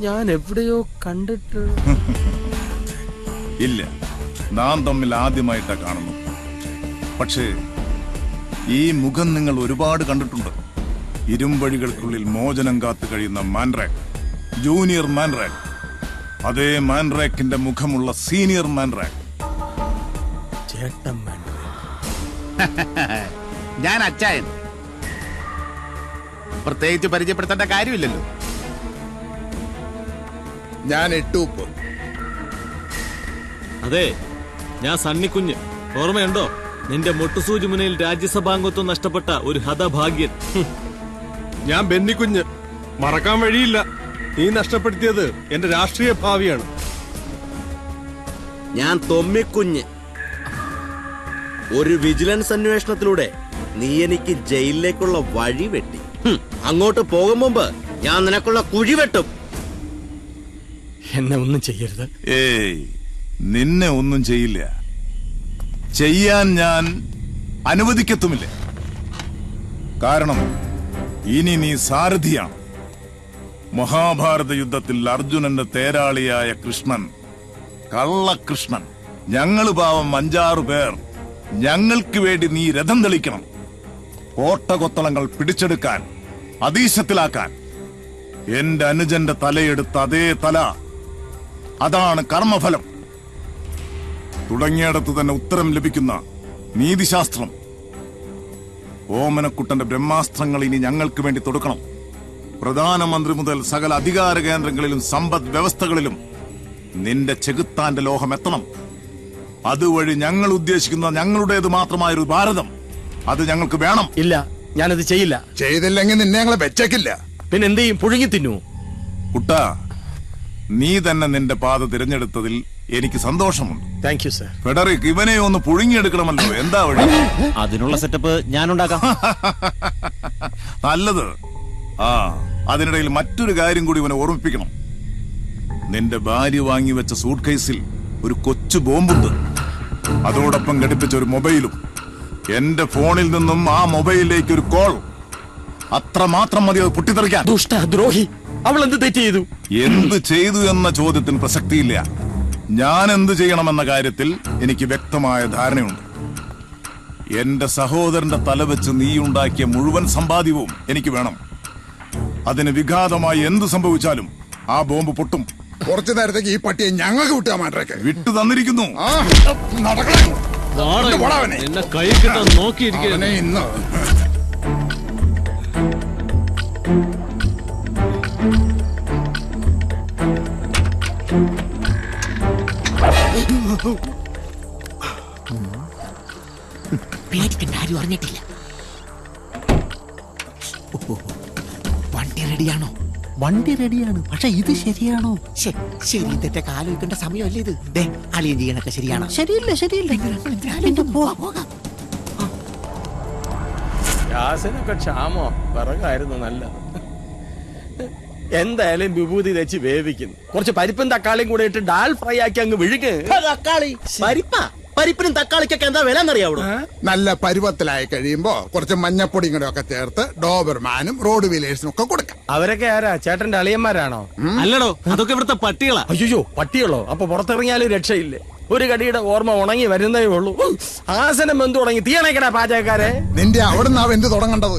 ഞാൻ എവിടെയോ കണ്ടിട്ട് ഇല്ല, നാം തമ്മിൽ ആദ്യമായിട്ടാ കാണുന്നു. പക്ഷേ ഈ മുഖം നിങ്ങൾ ഒരുപാട് കണ്ടിട്ടുണ്ട്. ഇരുമ്പഴികൾക്കുള്ളിൽ മോചനം കാത്തു കഴിയുന്ന മാൻഡ്രാക്ക്, ജൂനിയർ മാൻഡ്രാക്ക്, അതേ മാൻഡ്രാക്കിന്റെ മുഖമുള്ള സീനിയർ മാൻഡ്രാക്ക്. ചേട്ടൻ ഞാൻ അച്ചായൻ. പ്രത്യേകിച്ച് പരിചയപ്പെടുത്തേണ്ട കാര്യമില്ലല്ലോ. ഞാൻ എട്ടൂപ്പ്. അതെ, ഞാൻ സണ്ണിക്കുഞ്ഞ്. ഓർമ്മയുണ്ടോ നിന്റെ മുട്ടുസൂചി മുനയിൽ രാജ്യസഭാംഗത്വം നഷ്ടപ്പെട്ട ഒരു ഹതഭാഗ്യൻ? ഞാൻ ബെന്നിക്കുഞ്ഞ്. മറക്കാൻ വഴിയില്ല. നീ നഷ്ടപ്പെടുത്തിയത് എന്റെ രാഷ്ട്രീയ ഭാവിയാണ്. ഞാൻ തൊമ്മിക്കുഞ്ഞ്. ഒരു വിജിലൻസ് അന്വേഷണത്തിലൂടെ നീ എനിക്ക് ജയിലിലേക്കുള്ള വഴി വെട്ടി. അങ്ങോട്ട് പോകും മുമ്പ് ഞാൻ നിനക്കുള്ള കുഴി വെട്ടും. എന്നെ ഒന്നും ചെയ്യരുത്. ഏയ്, നിന്നെ ഒന്നും ചെയ്യില്ല. ചെയ്യാൻ ഞാൻ അനുവദിക്കത്തുമില്ല. കാരണം ഇനി നീ സാരഥിയാണ്. മഹാഭാരത യുദ്ധത്തിൽ അർജുനന്റെ തേരാളിയായ കൃഷ്ണൻ, കള്ളകൃഷ്ണൻ. ഞങ്ങള് പാവം 5-6 പേർ. ഞങ്ങൾക്ക് വേണ്ടി നീ രഥം തെളിക്കണം. കോട്ടകൊത്തളങ്ങൾ പിടിച്ചെടുക്കാൻ, അതീശത്തിലാക്കാൻ. എന്റെ അനുജന്റെ തലയെടുത്ത അതേ തല, അതാണ് കർമ്മഫലം. തുടങ്ങിയിടത്ത് തന്നെ ഉത്തരം ലഭിക്കുന്ന നീതിശാസ്ത്രം. ഓമനക്കുട്ടന്റെ ബ്രഹ്മാസ്ത്രങ്ങൾ ഇനി ഞങ്ങൾക്ക് വേണ്ടി തൊടുക്കണം. പ്രധാനമന്ത്രി മുതൽ സകല അധികാര കേന്ദ്രങ്ങളിലും സമ്പദ് വ്യവസ്ഥകളിലും നിന്റെ ചെകുത്താന്റെ ലോഹം എത്തണം. അതുവഴി ഞങ്ങൾ ഉദ്ദേശിക്കുന്ന ഞങ്ങളുടേത് മാത്രമായൊരു ഭാരതം, അത് ഞങ്ങൾക്ക് വേണം. ഇല്ല, ഞാനത് ചെയ്യില്ല. ചെയ്തില്ലെങ്കിൽ നിന്നെ ഞങ്ങളെ വെച്ചേക്കില്ല. പിന്നെ എന്ത് ചെയ്യും? പുഴുങ്ങി തിന്നു. കുട്ടാ, നീ തന്നെ നിന്റെ പാത തിരഞ്ഞെടുത്തതിൽ എനിക്ക് സന്തോഷമുണ്ട്. Thank you sir. ഫെഡറിക്, ഇവനെ ഒന്ന് പുഴുങ്ങിയെടുക്കണമല്ലോ. എന്താ വഴി? അതിനുള്ള സെറ്റപ്പ് ഞാനുണ്ടാക്കാം. നല്ലത്. അതിനിടയിൽ മറ്റൊരു കാര്യം കൂടി ഇവനെ ഓർമ്മിപ്പിക്കണം. നിന്റെ ഭാര്യ വാങ്ങി വെച്ച സൂട്ട് കേസിൽ ഒരു കൊച്ചു ബോംബുണ്ട്. അതോടൊപ്പം ഘടിപ്പിച്ച ഒരു മൊബൈലും. എന്റെ ഫോണിൽ നിന്നും ആ മൊബൈലിലേക്ക് ഒരു കോൾ. അത്രമാത്രം മതി അത് പൊട്ടിത്തെറിക്കാൻ. ദുഷ്ടദ്രോഹി, അവൾ എന്ത് തെറ്റ് ചെയ്തു? എന്ത് ചെയ്തു എന്ന ചോദ്യത്തിന് പ്രസക്തിയില്ല. ഞാൻ എന്ത് ചെയ്യണമെന്ന കാര്യത്തിൽ എനിക്ക് വ്യക്തമായ ധാരണയുണ്ട്. എന്റെ സഹോദരന്റെ തലവെച്ച് നീയുണ്ടാക്കിയ മുഴുവൻ സമ്പാദ്യവും എനിക്ക് വേണം. അതിന് വിഘാതമായി എന്ത് സംഭവിച്ചാലും ആ ബോംബ് പൊട്ടും. കുറച്ചു നേരത്തേക്ക് ഈ പട്ടിയെ ഞങ്ങൾക്ക് വിട്ടാ മാറ്റേക്ക് വിട്ടു തന്നിരിക്കുന്നു. എന്നെ കൈ കിട്ടാൻ നോക്കിയിരിക്കണേ ഇന്ന്. പേടിക്കണ്ട, ആരും അറിഞ്ഞിട്ടില്ല. വണ്ടി റെഡിയാണോ? വണ്ടി റെഡിയാണ്. പക്ഷെ ഇത് ശരിയാണോ? ശരി തെറ്റ കാലോചിക്കേണ്ട സമയമല്ലേ ഇത്? അളിയൻ ചെയ്യണൊക്കെ ശരിയാണോ? ശരിയില്ല, ശരിയില്ല. ഗ്യാസിനൊക്കെ ക്ഷാമോ? വിറകായിരുന്നു നല്ല. എന്തായാലും വിഭൂതി തെച്ച് വേവിക്കുന്നു. കുറച്ച് പരിപ്പും തക്കാളിയും കൂടെ ഇട്ട് ഡാൽ ഫ്രൈ ആക്കി അങ്ങ് വിഴുക്ക്. തക്കാളി പരിപ്പാ? പരിപ്പിനും തക്കാളിക്കൊക്കെ എന്താ വില എന്നറിയാവോ? നല്ല പരുവത്തിലായി കഴിയുമ്പോ കുറച്ച് മഞ്ഞപ്പൊടിയും കൂടെ ഒക്കെ ചേർത്ത് ഡോബർമാനും റോഡ് വീലേഴ്സിനും ഒക്കെ കൊടുക്കാം. അവരൊക്കെ ആരാ? ചേട്ടന്റെ അളിയന്മാരാണോ? അല്ലടോ, അതൊക്കെ ഇവിടുത്തെ പട്ടികളാ. അയ്യോ, പട്ടികളോ? അപ്പൊ പുറത്തിറങ്ങിയാലും രക്ഷയില്ലേ. ഒരു കടിയുടെ ഓർമ്മ ഉണങ്ങി വരുന്നേ ഉള്ളൂ. ആസനം എന്ത് തുടങ്ങി? തീയണക്കടാ പാചകക്കാരെ. നിന്റെ അവിടുന്ന് എന്ത് തുടങ്ങേണ്ടത്?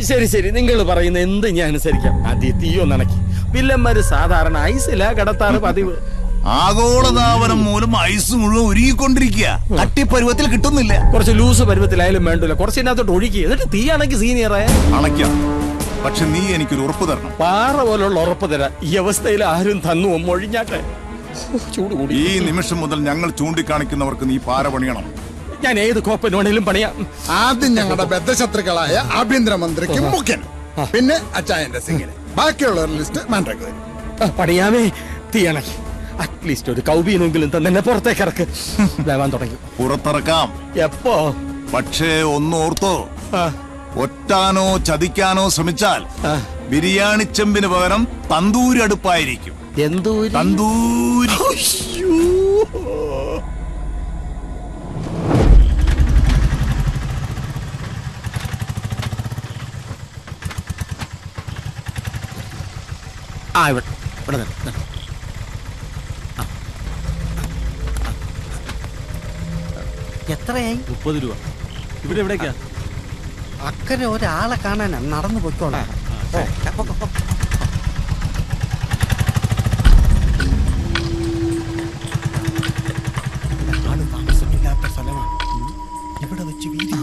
ശരി ശരി, നിങ്ങൾ പറയുന്ന എന്ത് ഞാൻ അനുസരിക്കാം. ആദ്യം തീയോ നനക്കി. വില്ലന്മാര് സാധാരണ ഐസില കടത്താറ് പതിവ്. ആഗോളതാപനം മൂലം ഐസ് മുഴുവൻ ഉരുകിക്കൊണ്ടിരിക്കുക. കട്ടിപ്പരുവത്തിൽ കിട്ടുന്നില്ല. കുറച്ച് ലൂസ് പരുവത്തിലായാലും വേണ്ടില്ല. കുറച്ചിനകത്തോട്ട് ഒഴുക്കി. എന്നിട്ട് തീ അണക്കി സീനിയറെ അണയ്ക്കാം. പക്ഷെ നീ എനിക്കൊരു ഉറപ്പ് തരണം. പാറ പോലുള്ള ഉറപ്പ് തരാം. ഈ അവസ്ഥയിൽ ആരും തന്നു മൊഴിഞ്ഞാട്ടെ. ചൂട് കൂടി. ഈ നിമിഷം മുതൽ ഞങ്ങൾ ചൂണ്ടിക്കാണിക്കുന്നവർക്ക് നീ പാര പണിയണം. ഞാൻ ഏത് കോപ്പനോണേലും പണിയാം. ആദ്യം ഞങ്ങളുടെ ബദ്ധശത്രുക്കളായ ആഭ്യന്തരമന്ത്രിക്കും മുഖ്യനും, പിന്നെ അച്ചായന്റെ സിംഗിന്. ബാക്കിയുള്ളവരുടെ ലിസ്റ്റ് മാൻഡ്രാക്ക് പണിയാമേ. തീ അണക്കി. അറ്റ്ലീസ്റ്റ് ഒരു കൗബീനെങ്കിലും തന്നെ പുറത്തേക്ക് ഇറക്ക്. വേവാൻ തുടങ്ങി. പുറത്തിറക്കാം. എപ്പോ? പക്ഷേ ഒന്നോർത്തോ, ഒറ്റാനോ ചതിക്കാനോ ശ്രമിച്ചാൽ ബിരിയാണി ചെമ്പിന് പകരം തന്തൂരി അടുപ്പായിരിക്കും. എന്തൂരി? തന്തൂരി. ഇവിടെ എത്രയായി? 30 രൂപ. ഇവിടെ എവിടേക്കാ? അക്കരെ ഒരാളെ കാണാനാ, നടന്നു പൊയ്ക്കോളാം. ആള് താമസമില്ലാത്ത സ്ഥലമാണ്. ഇവിടെ വെച്ച് വീതി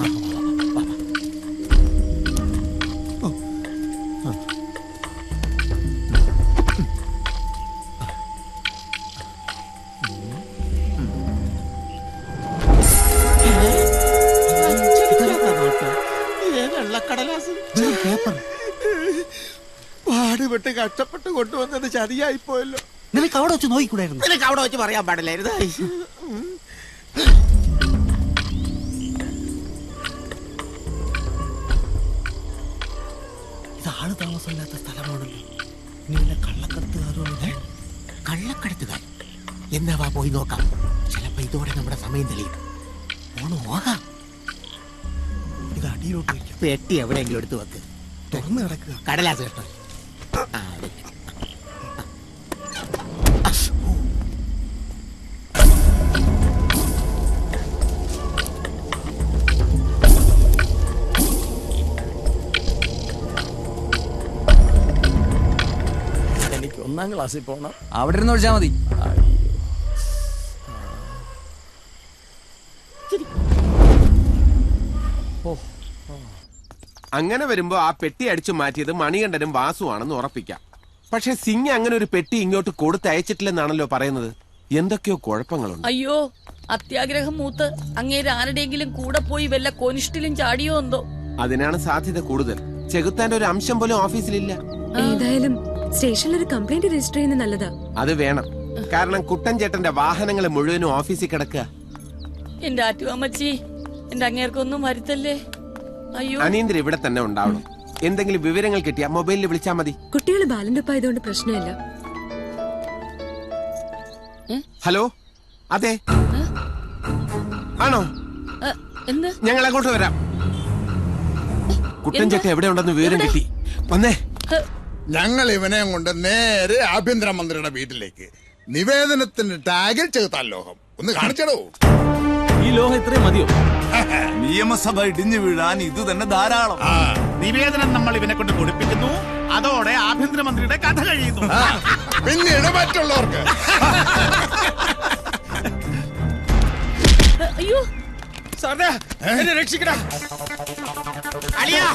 പാടുപെട്ട് കഷ്ടപ്പെട്ട് കൊണ്ടുവന്നത് ചതിയായി പോയല്ലോ. നിനക്ക് അവിടെ വെച്ച് നോക്കിക്കൂടായിരുന്നു? നിനക്ക് അവിടെ വെച്ച് പറയാൻ പാടില്ലായിരുന്നു. ഇത് ആള് താമസമില്ലാത്ത സ്ഥലമാണല്ലോ. ഇനി വല്ല കള്ളക്കടത്തുകാരോ? കള്ളക്കടത്തുകാർ എന്നാ പോയി നോക്കാം. ചിലപ്പോ ഇതോടെ നമ്മുടെ സമയം തെളിയും. ഓണ് പോകാം. ഇത് അടിയിലോട്ട് വയ്ക്കാം. പെട്ടി എവിടെയെങ്കിലും എടുത്തു വെക്ക്. തുറന്നു കിടക്കുക. കടലാസ് കേട്ടോ. എനിക്ക് 1ാം ക്ലാസ്സിൽ പോണം. അവിടെ ഇരുന്ന് ഒഴിച്ചാ മതി. അങ്ങനെ വരുമ്പോ ആ പെട്ടി അടിച്ചു മാറ്റിയത് മണികണ്ഠനും വാസുവാണെന്ന് ഉറപ്പിക്കാം. പക്ഷെ സിംഗ് അങ്ങനെ ഒരു പെട്ടി ഇങ്ങോട്ട് കൊടുത്തയച്ചിട്ടില്ലെന്നാണല്ലോ പറയുന്നത്. എന്തൊക്കെയോ കുഴപ്പങ്ങളുണ്ട്. അയ്യോ, അത്യാഗ്രഹം മൂത്ത് അങ്ങേര് ആരുടെയെങ്കിലും കൂടെ പോയി വല്ല കൊനിഷ്ടിലും ചാടിയോ എന്തോ. അതിനാണ് സാധ്യത കൂടുതൽ. ചെകുത്താന്റെ ഒരു അംശം പോലും ഓഫീസിലില്ല. ഏതായാലും സ്റ്റേഷനിൽ ഒരു കംപ്ലൈന്റ് രജിസ്റ്റർ ചെയ്യുന്നത് നല്ലതാ. അത് വേണം. കാരണം കുട്ടൻ ചേട്ടന്റെ വാഹനങ്ങൾ മുഴുവനും ഓഫീസിൽ കിടക്കുക. എന്റെ ആറ്റുവാമ്മച്ചി, എന്റെ അങ്ങേർക്കൊന്നും വരുത്തല്ലേ. അയ്യോ, അനീന്ദ്ര ഇവിടെ തന്നെ ഉണ്ടാവണം. എന്തെങ്കിലും വിവരങ്ങൾ കിട്ടിയാ മൊബൈലിൽ വിളിച്ചാ മതി. കുട്ടികൾ ബാലൻഡപ്പ് ആയതുകൊണ്ട് പ്രശ്നമില്ല. ഹലോ, അതെ ആണോ? ഞങ്ങൾ അങ്ങോട്ട് വരാം. കുട്ടൻ ചേട്ടൻ എവിടെ ഉണ്ടെന്ന് വിവരം കിട്ടി. വന്നേ. ഞങ്ങൾ ഇവനെ കൊണ്ട് നേരെ ആഭ്യന്തരമന്ത്രിയുടെ വീട്ടിലേക്ക്. നിവേദനത്തിന്റെ ടാഗിൽ ചെകുത്താൻ ലോഹം ഒന്ന് കാണിച്ചടോ. ഈ ലോഹം ഇത്രയും മതിയോ? നിയമസഭ ഇടിഞ്ഞു വീഴാൻ ഇത് തന്നെ ധാരാളം. നിവേദനം നമ്മൾ ഇവനെ കൊണ്ട് കൊടുപ്പിക്കുന്നു. അതോടെ ആഭ്യന്തരമന്ത്രിയുടെ കഥ കഴിയുന്നു. പിന്നീട് മറ്റുള്ളവർക്ക്. അയ്യോ സാറേ, എന്നെ രക്ഷിക്കടാ. അളിയാ,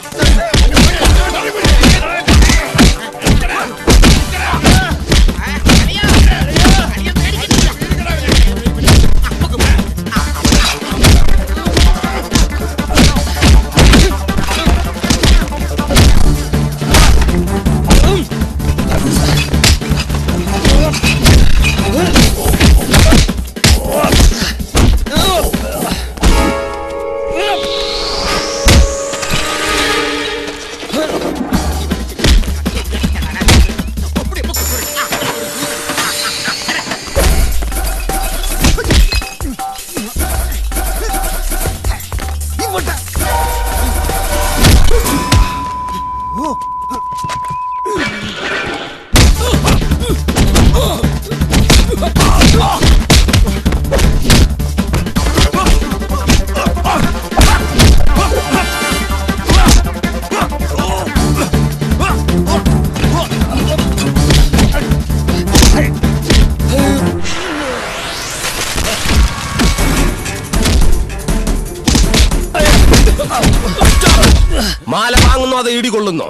മാല വാങ്ങുന്നു, അത് ഇടികൊള്ളുന്നു.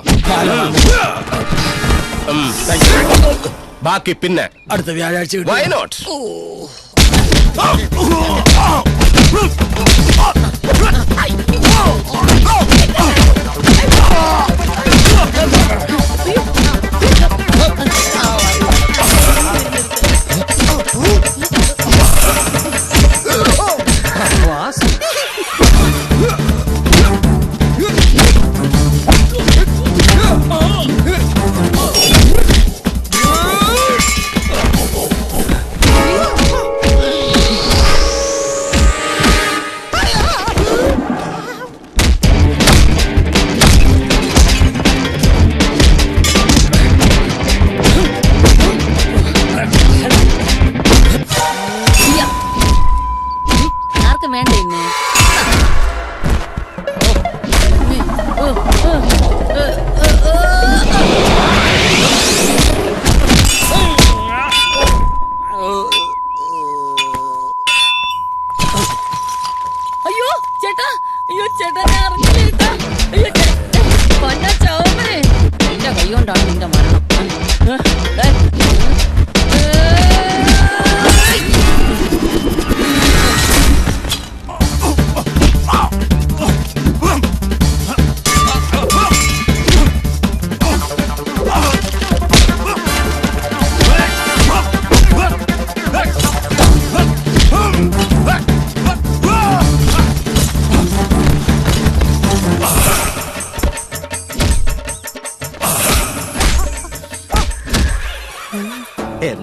ബാക്കി പിന്നെ അടുത്ത വ്യാഴാഴ്ച. Why not?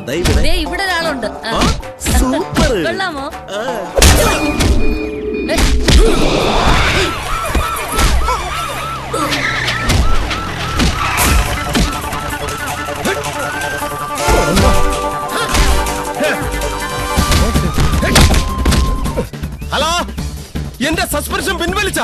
ദേ ഇവിടെ ഒരാളുണ്ട്. സൂപ്പർ. കൊള്ളാമോ? ഹലോ, എന്റെ സസ്പെൻഷൻ പിൻവലിച്ച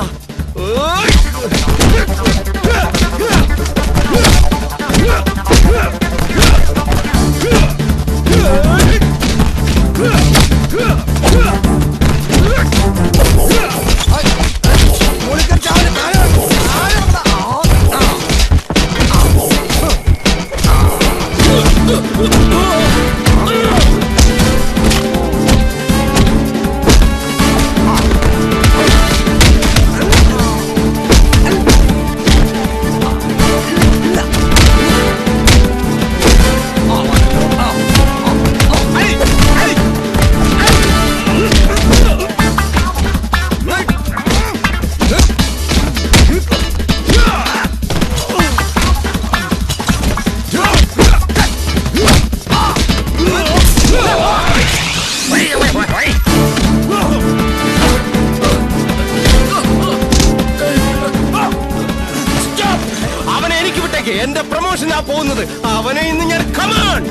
അവനെ എനിക്ക് വിട്ടേക്ക്. എന്റെ പ്രൊമോഷനാ പോകുന്നത്. അവനെ ഇന്ന് ഞാൻ കമാൺ.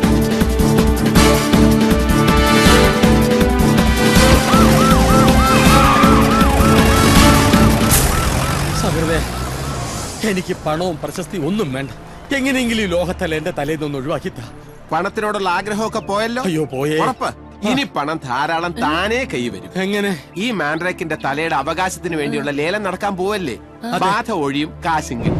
സഹൃദേ, എനിക്ക് പണവും പ്രശസ്തി ഒന്നും വേണ്ട. എങ്ങനെയെങ്കിലും ഈ ലോകത്തല്ല എന്റെ തലയിൽ നിന്ന് ഒഴിവാക്കിത്താ. പണത്തിനോടുള്ള ആഗ്രഹമൊക്കെ പോയല്ലോ. അയ്യോ പോയേ. ഉറപ്പ്. ഇനി പണം ധാരാളം താനേ കൈ വരും. എങ്ങനെ? ഈ മാൻഡ്രേക്കിന്റെ തലയുടെ അവകാശത്തിന് വേണ്ടിയുള്ള ലേലം നടക്കാൻ പോവല്ലേ. ബാധ ഒഴിയും, കാശെങ്കിലും.